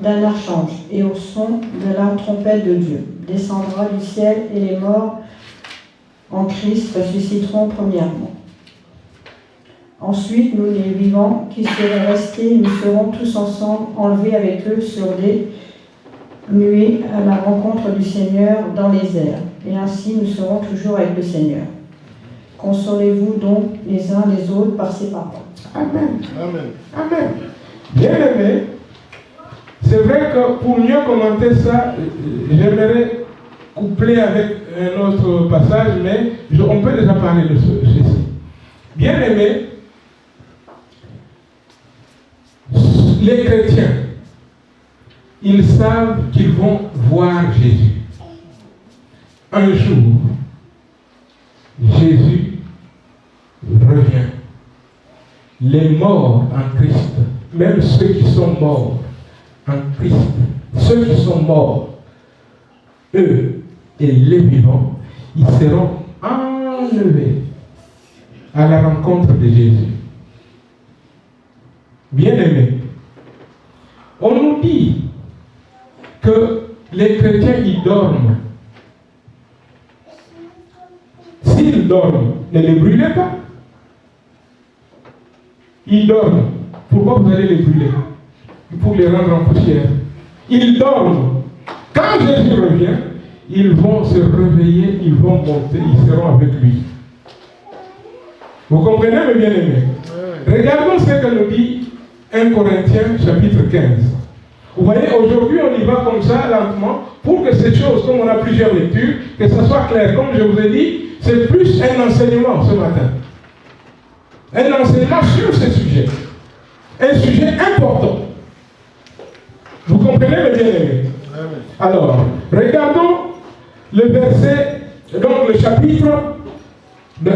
d'un archange et au son de la trompette de Dieu. Descendra du ciel et les morts en Christ ressusciteront premièrement. Ensuite, nous les vivants qui serons restés, nous serons tous ensemble enlevés avec eux sur des nuées à la rencontre du Seigneur dans les airs. Et ainsi nous serons toujours avec le Seigneur. Consolez-vous donc les uns les autres par ces paroles. Amen. Amen. Amen. Bien aimé, c'est vrai que pour mieux commenter ça, j'aimerais coupler avec un autre passage, mais on peut déjà parler de ceci. Bien aimé, les chrétiens, ils savent qu'ils vont voir Jésus. Un jour, Jésus revient. Les morts en Christ, même ceux qui sont morts en Christ, ceux qui sont morts, eux et les vivants, ils seront enlevés à la rencontre de Jésus. Bien-aimés, on nous dit que les chrétiens, ils dorment. S'ils dorment, ne les brûlez pas. Ils dorment. Pourquoi vous allez les brûler? Pour les rendre en poussière. Ils dorment. Quand Jésus revient, ils vont se réveiller, ils vont monter, ils seront avec lui. Vous comprenez, mes bien-aimés? Regardons ce que nous dit 1 Corinthiens chapitre 15. Vous voyez, aujourd'hui, on y va comme ça, lentement, pour que cette chose, comme on a plusieurs lectures, que ça soit clair. Comme je vous ai dit, c'est plus un enseignement ce matin. Un enseignement sur ce sujet. Un sujet important. Vous comprenez, mes bien-aimés? Alors, regardons le verset, donc le chapitre de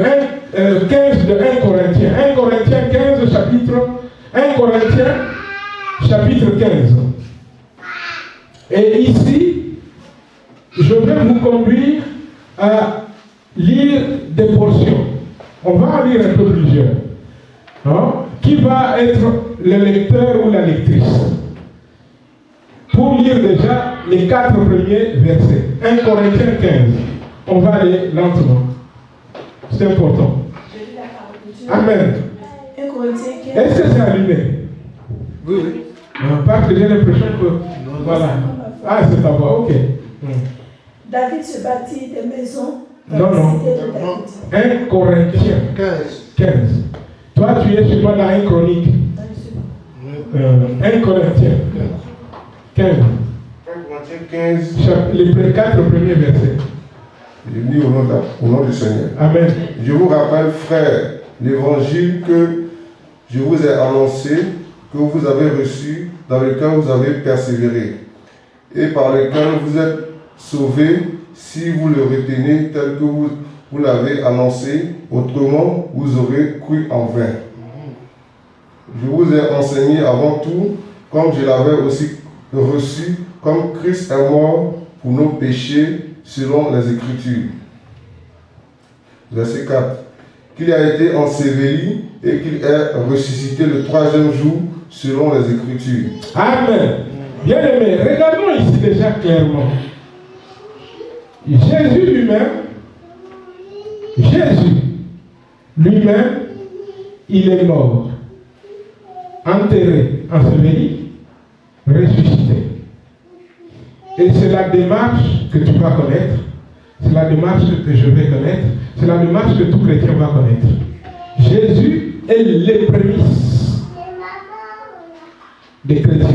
15 de 1 Corinthiens. 1 Corinthiens 15, chapitre 1 Corinthiens, chapitre 15. Et ici, je vais vous conduire à lire des portions. On va en lire un peu plusieurs. Hein? Qui va être le lecteur ou la lectrice? Pour lire déjà les 4 premiers versets. 1 Corinthiens 15. On va aller lentement. C'est important. Amen. 1 Corinthiens 15. Est-ce que c'est allumé? Oui, oui. Parce que j'ai l'impression que... Voilà. Ah, c'est à voix, ok. David se bâtit des maisons dans Non, la non. cité de David. 1 Corinthiens 15. Toi, tu es chez moi dans 1 Chronique. 1 Corinthiens 15. 1 Corinthiens 15. Les 4 premiers versets. Je lis au nom du Seigneur. Amen. Je vous rappelle, frères, l'évangile que je vous ai annoncé, que vous avez reçu, dans lequel vous avez persévéré, et par lequel vous êtes sauvés si vous le retenez tel que vous l'avez annoncé, autrement vous aurez cru en vain. Je vous ai enseigné avant tout, comme je l'avais aussi reçu, comme Christ est mort pour nos péchés selon les Écritures. Verset 4. Qu'il a été enseveli et qu'il est ressuscité le 3e jour selon les Écritures. Amen. Bien-aimés, regardons ici déjà clairement. Jésus lui-même, il est mort, enterré, enseveli, ressuscité. Et c'est la démarche que tu vas connaître, c'est la démarche que je vais connaître, c'est la démarche que tout chrétien va connaître. Jésus est les prémices des chrétiens.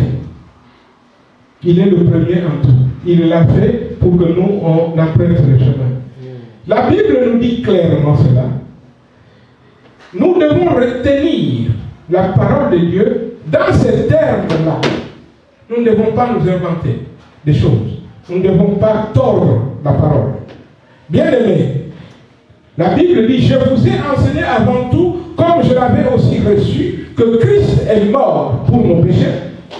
Il est le premier en tout. Il l'a fait pour que nous, on emprunte le chemin. La Bible nous dit clairement cela. Nous devons retenir la parole de Dieu dans ces termes-là. Nous ne devons pas nous inventer des choses. Nous ne devons pas tordre la parole. Bien-aimés, la Bible dit, je vous ai enseigné avant tout, comme je l'avais aussi reçu, que Christ est mort pour nos péchés,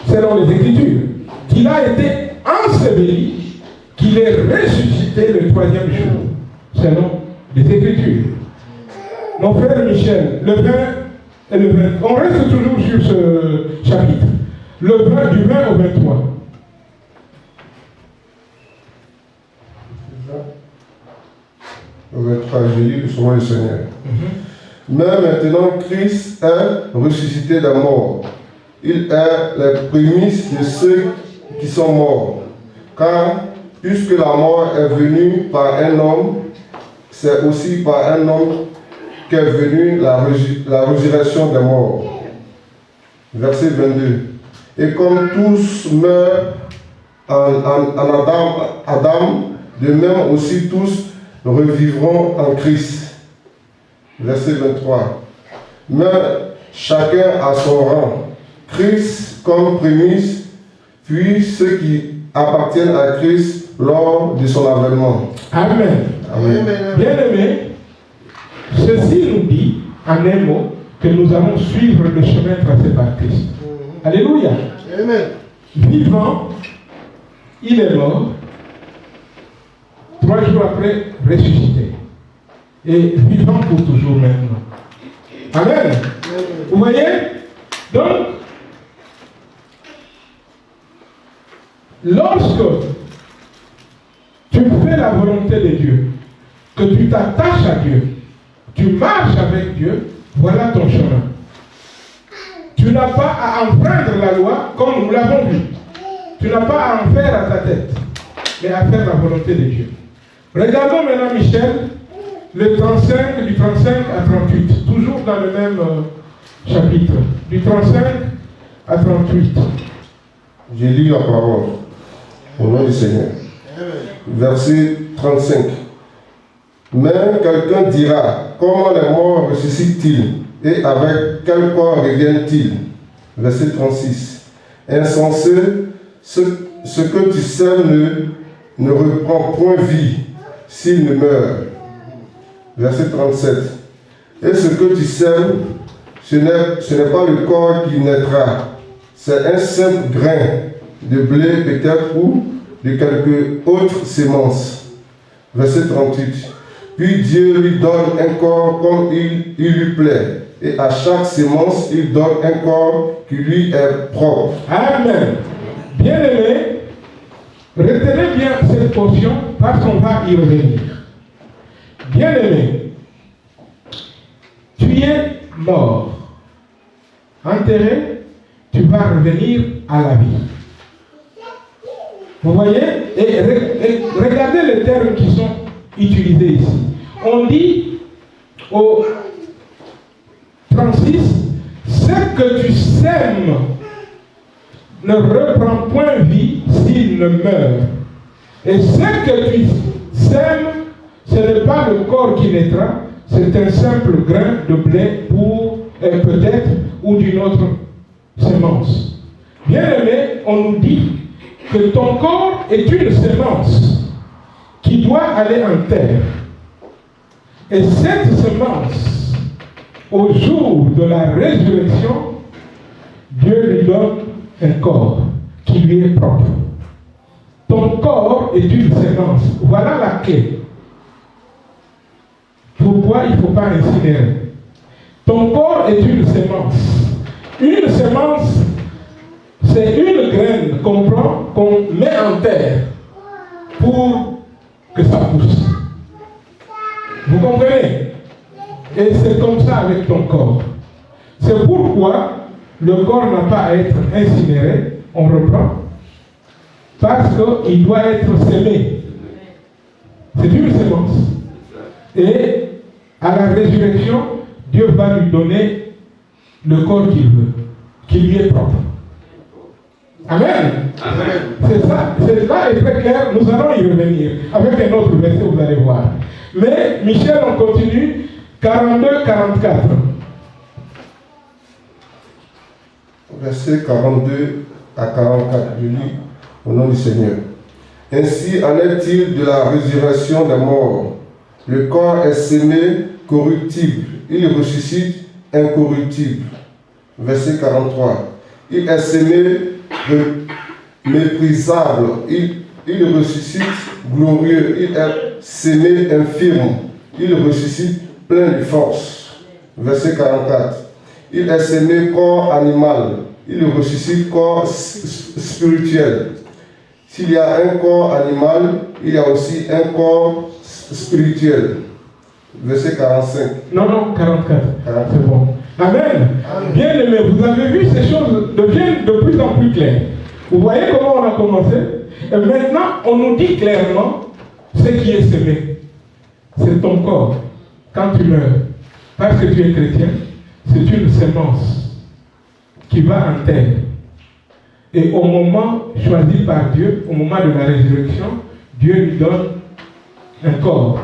selon les Écritures, qu'il a été enseveli, qu'il est ressuscité le 3e jour, selon les Écritures. Mon frère Michel, le 20 et le 20, on reste toujours sur ce chapitre, le 20, du 20 au 23. Au 23, je lis selon le Seigneur. Mais maintenant, Christ est ressuscité des morts. Il est les prémices de ceux qui sont morts. Car, puisque la mort est venue par un homme, c'est aussi par un homme qu'est venue la résurrection des morts. Verset 22. Et comme tous meurent en Adam, de même aussi tous revivront en Christ. Verset 23. Mais chacun a son rang. Christ comme prémisse, puis ceux qui appartiennent à Christ lors de son avènement. Amen. Amen. Bien-aimés, ceci nous dit, en un mot, que nous allons suivre le chemin tracé par Christ. Alléluia. Amen. Vivant, il est mort. 3 jours après, ressuscité. Et vivant pour toujours maintenant. Amen. Vous voyez? Donc, lorsque tu fais la volonté de Dieu, que tu t'attaches à Dieu, tu marches avec Dieu, voilà ton chemin. Tu n'as pas à enfreindre la loi comme nous l'avons vu. Tu n'as pas à en faire à ta tête, mais à faire la volonté de Dieu. Regardons maintenant Michel, le 35, du 35 à 38, toujours dans le même chapitre, du 35 à 38. Je lis la parole au nom du Seigneur. Verset 35. Mais quelqu'un dira, comment les morts ressuscitent-ils et avec quel corps reviennent-ils? Verset 36. Insensé, ce que tu sèmes ne reprend point vie s'il ne meurt. Verset 37. Et ce que tu sèmes, ce n'est pas le corps qui naîtra, c'est un simple grain de blé peut-être ou de quelque autre sémence. Verset 38. Puis Dieu lui donne un corps comme il lui plaît, et à chaque sémence, il donne un corps qui lui est propre. Amen. Bien-aimés, retenez bien cette portion parce qu'on va y revenir. Bien-aimé, tu es mort. Enterré, tu vas revenir à la vie. Vous voyez? Et regardez les termes qui sont utilisés ici. On dit au 36, ce que tu sèmes ne reprend point vie s'il ne meurt. Et ce que tu sèmes, ce n'est pas le corps qui naîtra, c'est un simple grain de blé pour peut-être ou d'une autre semence. Bien aimé, on nous dit que ton corps est une semence qui doit aller en terre. Et cette semence, au jour de la résurrection, Dieu lui donne un corps qui lui est propre. Ton corps est une semence. Voilà la clé. Pourquoi il ne faut pas incinérer? Ton corps est une semence. Une semence, c'est une graine qu'on prend, qu'on met en terre pour que ça pousse. Vous comprenez? Et c'est comme ça avec ton corps. C'est pourquoi le corps n'a pas à être incinéré, on reprend, parce qu'il doit être sémé. C'est une semence. Et à la résurrection, Dieu va lui donner le corps qu'il veut, qui lui est propre. Amen. Amen. C'est ça, c'est là est très clair, nous allons y revenir. Avec un autre verset, vous allez voir. Mais Michel, on continue, 42-44. Verset 42 à 44, je lis au nom du Seigneur. Ainsi en est-il de la résurrection des morts. Le corps est sémé corruptible, il ressuscite incorruptible. Verset 43. Il est sémé méprisable, il ressuscite glorieux. Il est sémé infirme, il ressuscite plein de force. Verset 44. Il est sémé corps animal, il ressuscite corps spirituel. S'il y a un corps animal, il y a aussi un corps spirituel. Verset 45. Non, 44. C'est bon. Amen. Bien aimé, vous avez vu, ces choses deviennent de plus en plus claires. Vous voyez comment on a commencé? Et maintenant, on nous dit clairement ce qui est semé. C'est ton corps. Quand tu meurs, parce que tu es chrétien, c'est une semence qui va en terre. Et au moment choisi par Dieu, au moment de la résurrection, Dieu lui donne un corps.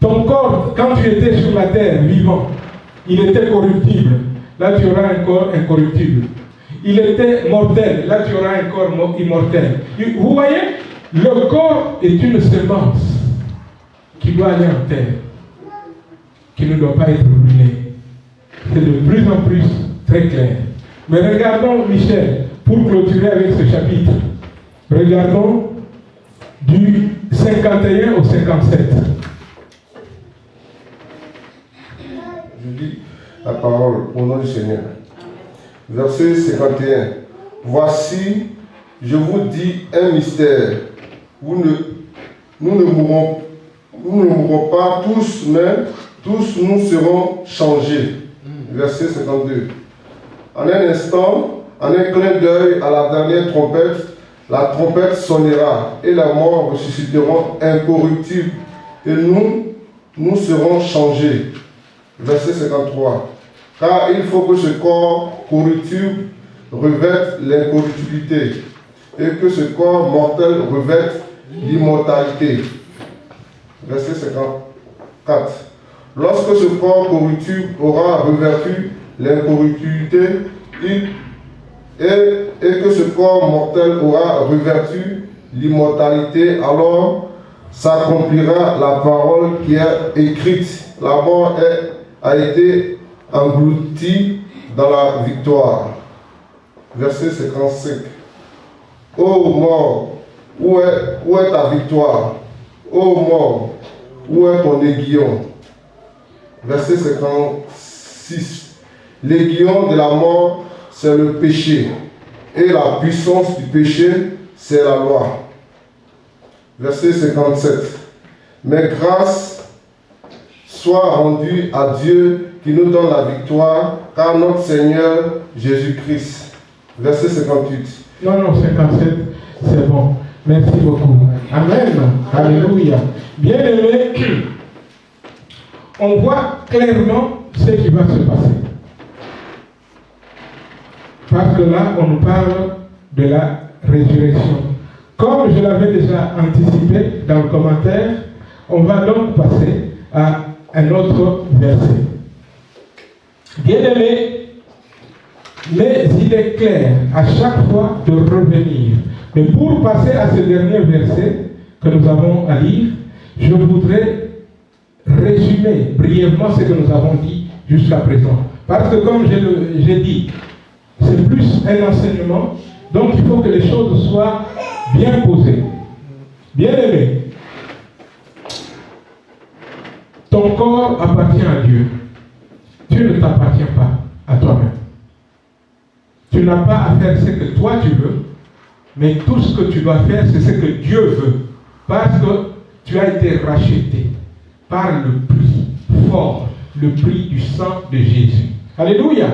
Ton corps, quand tu étais sur la terre, vivant, il était corruptible. Là, tu auras un corps incorruptible. Il était mortel. Là, tu auras un corps immortel. Vous voyez, le corps est une semence qui doit aller en terre, qui ne doit pas être ruinée. C'est de plus en plus très clair. Mais regardons, Michel, pour clôturer avec ce chapitre. Regardons du 51 au 57. Je lis nom du Seigneur. Verset 51. Voici, je vous dis un mystère. Nous ne mourrons pas tous, mais tous nous serons changés. Verset 52. En un instant, en un clin d'œil à la dernière trompette, la trompette sonnera et les morts ressusciteront incorruptibles et nous serons changés. Verset 53. Car il faut que ce corps corruptible revête l'incorruptibilité et que ce corps mortel revête l'immortalité. Verset 54. Lorsque ce corps corruptible aura revêtu l'incorruptibilité et que ce corps mortel aura revêtu l'immortalité, alors s'accomplira la parole qui est écrite. La mort a été engloutie dans la victoire. Verset 55. Ô mort, où est ta victoire? Ô mort, où est ton aiguillon? Verset 56. L'aiguillon de la mort, c'est le péché, et la puissance du péché, c'est la loi. Verset 57. Mais grâce soit rendue à Dieu qui nous donne la victoire, car notre Seigneur Jésus-Christ. Verset 58. Non, 57, c'est bon. Merci beaucoup. Amen. Alléluia. Bien-aimés, on voit clairement ce qui va se passer. Parce que là, on nous parle de la résurrection. Comme je l'avais déjà anticipé dans le commentaire, on va donc passer à un autre verset. Bien-aimés, mais il est clair à chaque fois de revenir. Mais pour passer à ce dernier verset que nous avons à lire, je voudrais résumer brièvement ce que nous avons dit jusqu'à présent. Parce que comme j'ai dit, c'est plus un enseignement, donc il faut que les choses soient bien posées. Bien-aimé, ton corps appartient à Dieu. Tu ne t'appartiens pas à toi-même. Tu n'as pas à faire ce que toi tu veux, mais tout ce que tu dois faire, c'est ce que Dieu veut. Parce que tu as été racheté par le prix fort, le prix du sang de Jésus. Alléluia.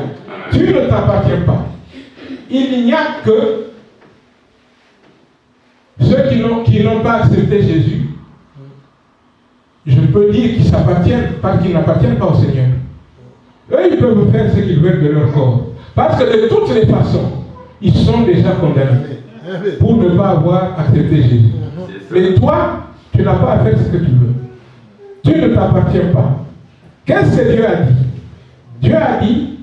Tu ne t'appartiens pas. Il n'y a que ceux qui n'ont pas accepté Jésus. Je peux dire qu'ils s'appartiennent parce qu'ils n'appartiennent pas au Seigneur. Eux, ils peuvent faire ce qu'ils veulent de leur corps. Parce que de toutes les façons, ils sont déjà condamnés pour ne pas avoir accepté Jésus. Mais toi, tu n'as pas à faire ce que tu veux. Tu ne t'appartiens pas. Qu'est-ce que Dieu a dit? Dieu a dit,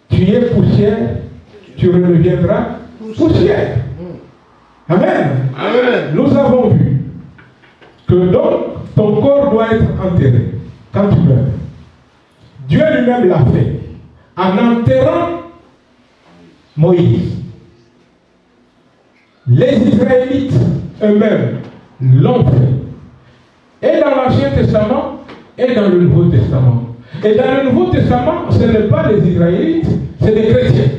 tu es poussière, tu redeviendras poussière. Amen. Amen. Nous avons vu que donc ton corps doit être enterré quand tu meurs. Dieu lui-même l'a fait en enterrant Moïse. Les Israélites eux-mêmes l'ont fait. Et dans l'Ancien Testament et dans le Nouveau Testament. Et dans le Nouveau Testament, ce n'est pas les Israélites, c'est les chrétiens.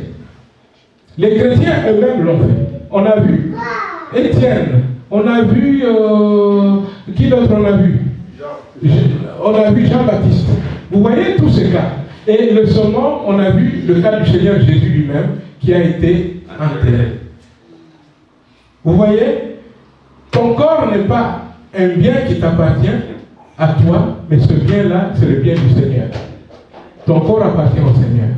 Les chrétiens eux-mêmes l'ont fait. On a vu Étienne, on a vu, qui d'autre on a vu? On a vu Jean-Baptiste. Vous voyez tous ces cas. Et le second, on a vu le cas du Seigneur Jésus lui-même qui a été enterré. Vous voyez, ton corps n'est pas un bien qui t'appartient à toi, mais ce bien-là, c'est le bien du Seigneur. Ton corps appartient au Seigneur.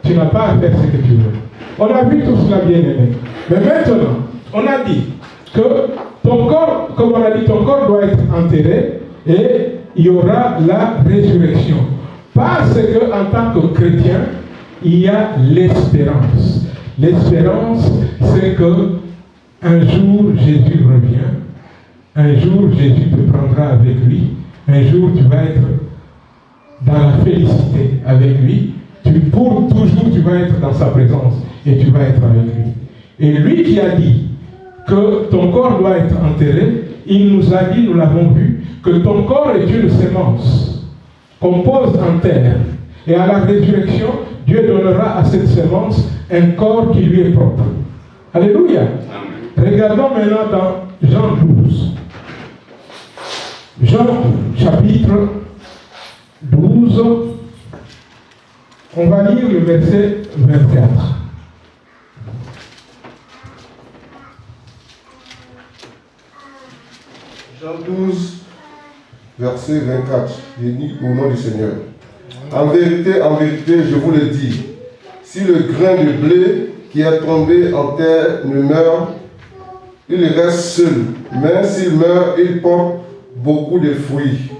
Tu n'as pas à faire ce que tu veux. On a vu tout cela, bien aimé. Mais maintenant, on a dit que ton corps, comme on a dit, ton corps doit être enterré et il y aura la résurrection. Parce qu'en tant que chrétien, il y a l'espérance. L'espérance, c'est que un jour Jésus revient, un jour Jésus te prendra avec lui, un jour tu vas être dans la félicité avec lui, pour toujours tu vas être dans sa présence et tu vas être avec lui. Et lui qui a dit que ton corps doit être enterré, il nous a dit, nous l'avons vu, que ton corps est une sémence qu'on pose en terre Et à la résurrection, Dieu donnera à cette semence un corps qui lui est propre. Alléluia. Regardons maintenant dans Jean 12. Jean chapitre 12. On va lire le verset 24. Jean 12, verset 24. Il dit au nom du Seigneur. En vérité, je vous le dis, si le grain de blé qui est tombé en terre ne meurt, il reste seul. Mais s'il meurt, il porte beaucoup de fruits.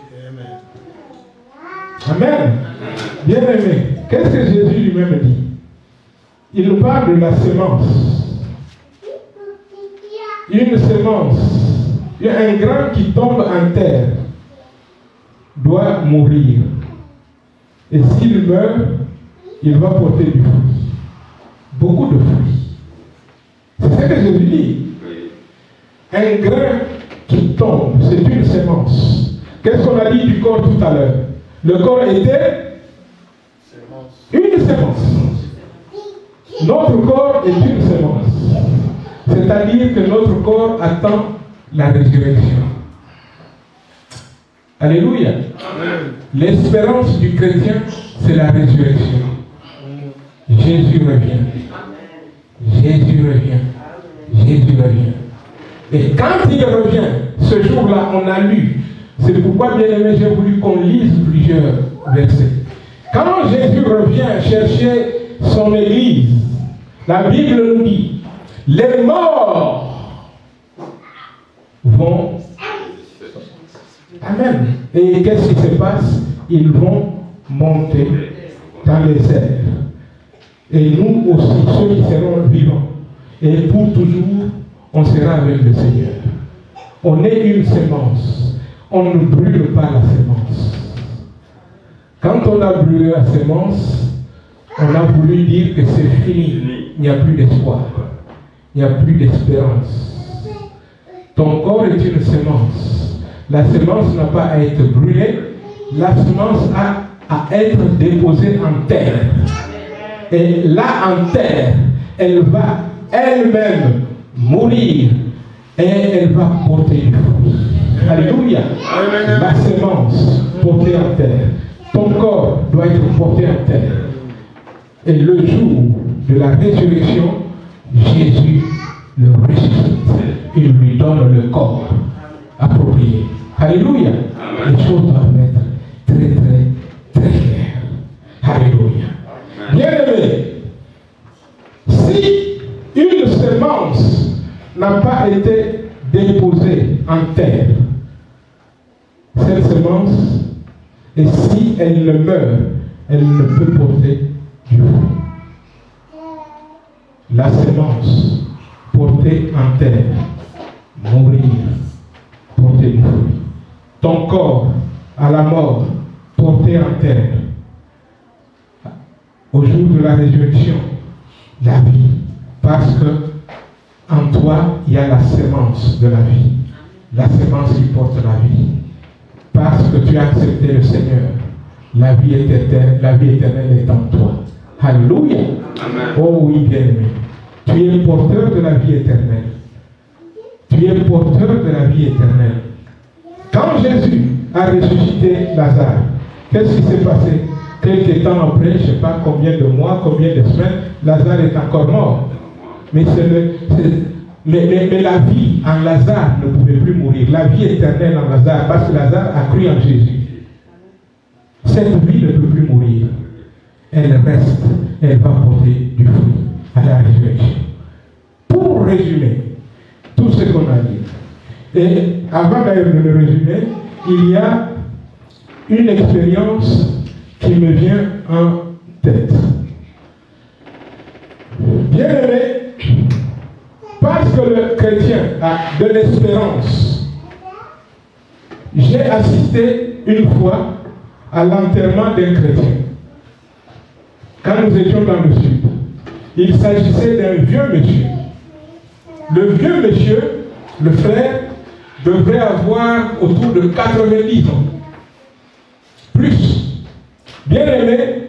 Amen. Bien aimé, qu'est-ce que Jésus lui-même dit? Il nous parle de la semence. Une semence, un grain qui tombe en terre doit mourir. Et s'il meurt, il va porter du fruit. Beaucoup de fruits. C'est ce que Jésus dit. Un grain qui tombe, c'est une semence. Qu'est-ce qu'on a dit du corps tout à l'heure? Le corps était une semence. Notre corps est une semence. C'est-à-dire que notre corps attend la résurrection. Alléluia. L'espérance du chrétien, c'est la résurrection. Jésus revient. Jésus revient. Jésus revient. Et quand il revient, ce jour-là, on a lu. C'est pourquoi, bien aimé, j'ai voulu qu'on lise plusieurs versets. Quand Jésus revient chercher son Église, la Bible nous dit, les morts vont... Amen. Et qu'est-ce qui se passe? Ils vont monter dans les airs. Et nous aussi, ceux qui seront vivants. Et pour toujours, on sera avec le Seigneur. On est une semence. On ne brûle pas la semence. Quand on a brûlé la semence, on a voulu dire que c'est fini. Il n'y a plus d'espoir. Il n'y a plus d'espérance. Ton corps est une semence. La semence n'a pas à être brûlée. La semence a à être déposée en terre. Et là, en terre, elle va elle-même mourir et elle va porter du fruit. Alléluia. La semence portée en terre. Ton corps doit être porté en terre. Et le jour de la résurrection, Jésus le ressuscite. Il lui donne le corps approprié. Alléluia. Les choses doivent être très, très, très claires. Alléluia. Bien-aimé, si une semence n'a pas été déposée en terre, cette semence, et si elle ne meurt, elle ne peut porter du fruit. La semence portée en terre, mourir, porter du fruit. Ton corps à la mort, porté en terre. Au jour de la résurrection, la vie. Parce que en toi, il y a la semence de la vie. La semence qui porte la vie. Parce que tu as accepté le Seigneur, la vie éternelle est en toi. Alléluia. Amen. Oh oui, bien-aimé. Tu es porteur de la vie éternelle. Tu es porteur de la vie éternelle. Quand Jésus a ressuscité Lazare, qu'est-ce qui s'est passé? Quelques temps après, je ne sais pas combien de mois, combien de semaines, Lazare est encore mort. Mais mais la vie en Lazare ne pouvait plus mourir. La vie éternelle en Lazare, parce que Lazare a cru en Jésus. Cette vie ne peut plus mourir. Elle reste, elle va porter du fruit à la résurrection. Pour résumer tout ce qu'on a dit, et avant d'ailleurs de le résumer, il y a une expérience qui me vient en tête. Bien aimé, parce que le chrétien a de l'espérance, j'ai assisté une fois à l'enterrement d'un chrétien. Quand nous étions dans le sud, il s'agissait d'un vieux monsieur. Le vieux monsieur, le frère, devrait avoir autour de 90 ans. Plus. Bien aimé,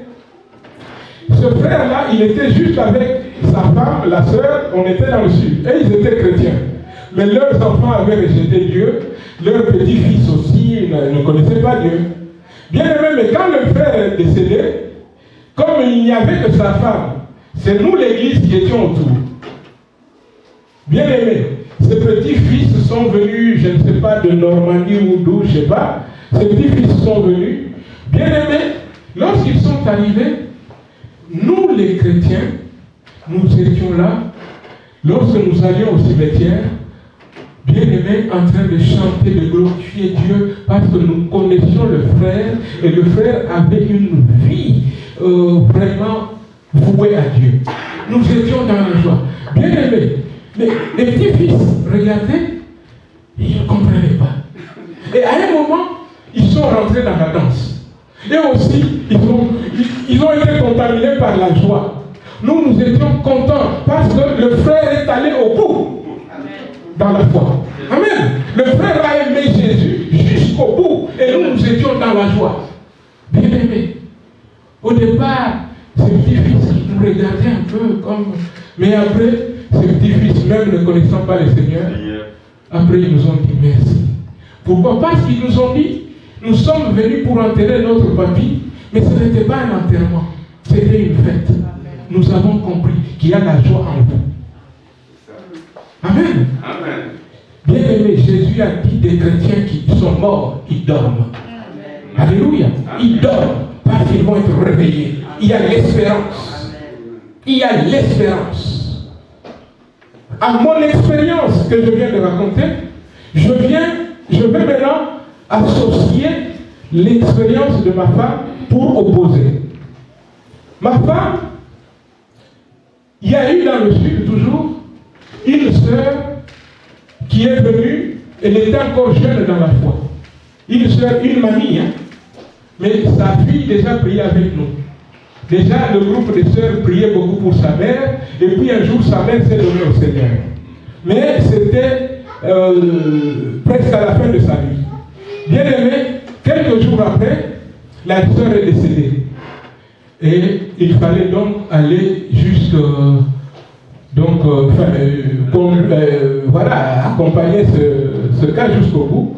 frère-là, il était juste avec sa femme, la sœur, on était dans le sud. Et ils étaient chrétiens. Mais leurs enfants avaient rejeté Dieu. Leur petit-fils aussi ne connaissait pas Dieu. Bien aimé, mais quand le frère est décédé, comme il n'y avait que sa femme, c'est nous l'église qui étions autour. Bien aimé, ces petits-fils sont venus, je ne sais pas, de Normandie ou d'où, je ne sais pas. Ces petits-fils sont venus. Bien aimé, lorsqu'ils sont arrivés, nous les chrétiens, nous étions là, lorsque nous allions au cimetière, bien aimés, en train de chanter, de glorifier Dieu, parce que nous connaissions le frère, et le frère avait une vie vraiment vouée à Dieu. Nous étions dans la joie. Bien aimés, les petits-fils regardaient, ils ne comprenaient pas. Et à un moment, ils sont rentrés dans la danse. Et aussi, ils ont été contaminés par la joie. Nous étions contents parce que le frère est allé au bout dans la foi. Amen. Le frère a aimé Jésus jusqu'au bout et nous étions dans la joie. Bien aimés. Au départ, ces petits-fils nous regardaient un peu comme... Mais après, ces petits-fils, même ne connaissant pas le Seigneur, après ils nous ont dit merci. Pourquoi? Parce qu'ils nous ont dit, nous sommes venus pour enterrer notre papy, mais ce n'était pas un enterrement, c'était une fête. Nous avons compris qu'il y a la joie en vous. Amen. Amen. Bien aimé, Jésus a dit des chrétiens qui sont morts, ils dorment. Amen. Alléluia. Ils dorment parce qu'ils vont être réveillés. Il y a l'espérance. Il y a l'espérance. À mon expérience que je viens de raconter, je vais maintenant associer l'expérience de ma femme pour opposer. Ma femme, il y a eu dans le sud toujours une sœur qui est venue, elle était encore jeune dans la foi. Une sœur, une mamie, hein? Mais sa fille déjà priait avec nous. Déjà, le groupe de sœurs priait beaucoup pour sa mère, et puis un jour, sa mère s'est donnée au Seigneur. Mais c'était presque à la fin de sa vie. Bien aimé, quelques jours après, la sœur est décédée. Et il fallait donc aller jusque... accompagner ce cas jusqu'au bout.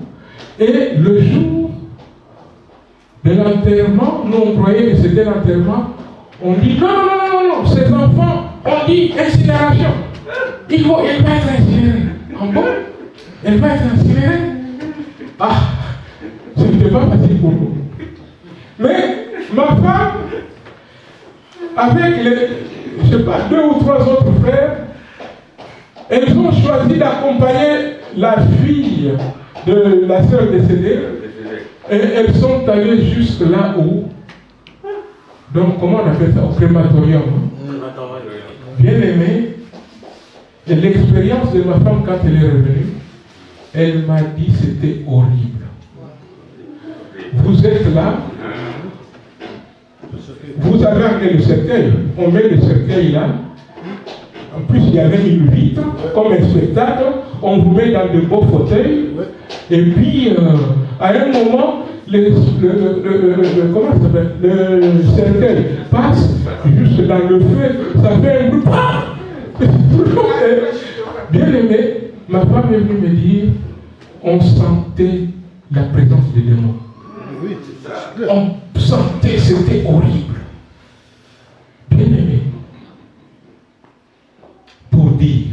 Et le jour de l'enterrement, nous on croyait que c'était l'enterrement. On dit non, ces enfants, on dit incinération. Elle va être incinérée. En bon, elle va être incinérée. Ah, ce n'était pas facile pour nous. Mais ma femme, avec je ne sais pas, 2 ou 3 autres frères, elles ont choisi d'accompagner la fille de la sœur décédée et elles sont allées jusque là où, donc comment on appelle ça, au crématorium. Bien aimé, et l'expérience de ma femme quand elle est revenue, elle m'a dit c'était horrible. Vous êtes là, vous avez amené le cercueil, on met le cercueil là. En plus, il y avait une vitre, comme un spectacle, on vous met dans de beaux fauteuils, et puis, à un moment, comment ça s'appelle, le cercueil passe juste dans le feu, ça fait un bruit. Bien aimé, ma femme est venue me dire, on sentait la présence des démons. On sentait, c'était horrible. Bien aimé, pour dire,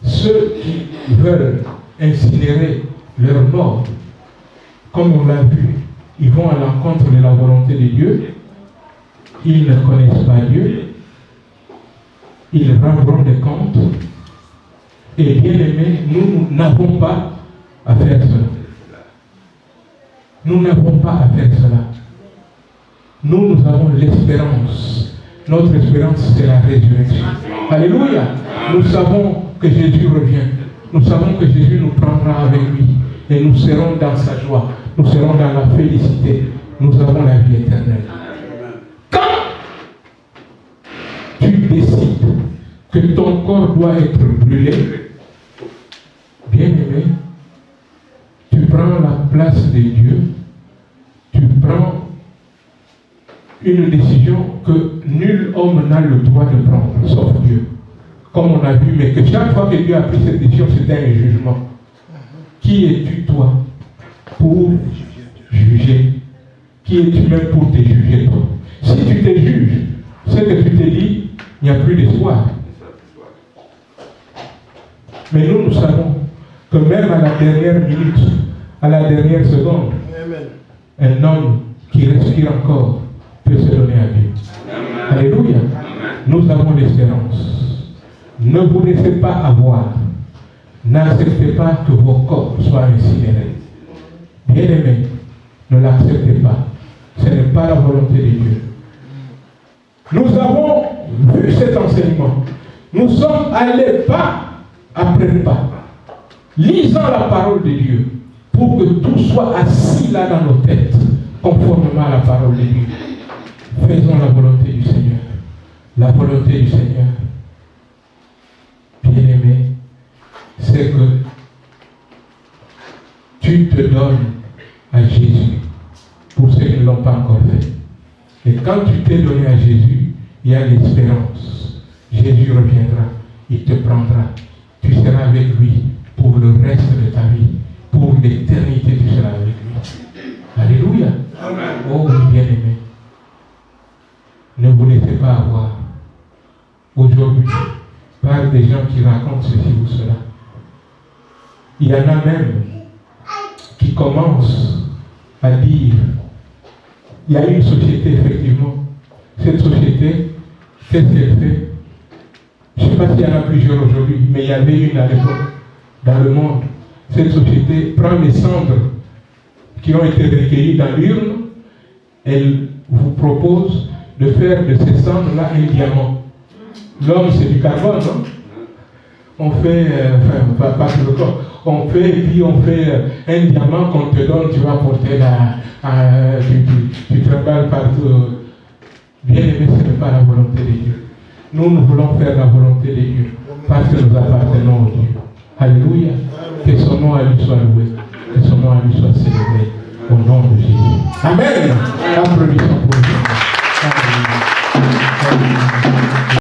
ceux qui veulent incinérer leur mort, comme on l'a vu, ils vont à l'encontre de la volonté de Dieu, ils ne connaissent pas Dieu, ils rendront des comptes, et bien aimé, nous n'avons pas à faire cela. Nous n'avons pas à faire cela. Nous avons l'espérance. Notre espérance, c'est la résurrection. Alléluia. Nous savons que Jésus revient. Nous savons que Jésus nous prendra avec lui. Et nous serons dans sa joie. Nous serons dans la félicité. Nous avons la vie éternelle. Quand tu décides que ton corps doit être brûlé, bien aimé, tu prends la place de Dieu, tu prends une décision que nul homme n'a le droit de prendre, sauf Dieu. Comme on a vu, mais que chaque fois que Dieu a pris cette décision, c'était un jugement. Qui es-tu, toi, pour juger? Qui es-tu même pour te juger, toi? Si tu te juges, ce que tu te dis, il n'y a plus d'espoir. Mais nous savons que même à la dernière minute, à la dernière seconde, un homme qui respire encore peut se donner à Dieu. Alléluia. Nous avons l'espérance. Ne vous laissez pas avoir. N'acceptez pas que vos corps soient incinérés. Bien-aimés, ne l'acceptez pas. Ce n'est pas la volonté de Dieu. Nous avons vu cet enseignement. Nous sommes allés pas après pas, lisant la parole de Dieu, pour que tout soit assis là dans nos têtes, conformément à la parole de Dieu. Faisons la volonté du Seigneur. La volonté du Seigneur, bien-aimé, c'est que tu te donnes à Jésus pour ceux qui ne l'ont pas encore fait. Et quand tu t'es donné à Jésus, il y a l'espérance. Jésus reviendra, il te prendra. Tu seras avec lui pour le reste de ta vie. Pour l'éternité, tu seras avec lui. Alléluia. Amen. Oh, bien-aimé, ne vous laissez pas avoir aujourd'hui par des gens qui racontent ceci ou cela. Il y en a même qui commencent à dire, il y a une société effectivement. Cette société, qu'est-ce qu'elle fait? Je ne sais pas s'il y en a plusieurs aujourd'hui, mais il y avait une à l'époque dans le monde. Cette société prend les cendres qui ont été recueillies dans l'urne, elle vous propose de faire de ces cendres-là un diamant. L'homme, c'est du carbone, non? On fait, pas tout le corps, on fait, et puis on fait un diamant qu'on te donne, tu vas porter là, tu trimbales partout. Bien aimé, ce n'est pas la volonté de Dieu. Nous voulons faire la volonté de Dieu, parce que nous appartenons au Dieu. Alléluia. Que son nom à lui soit loué, que son nom à lui soit célébré, au nom de Jésus. Amen. Applaudissons.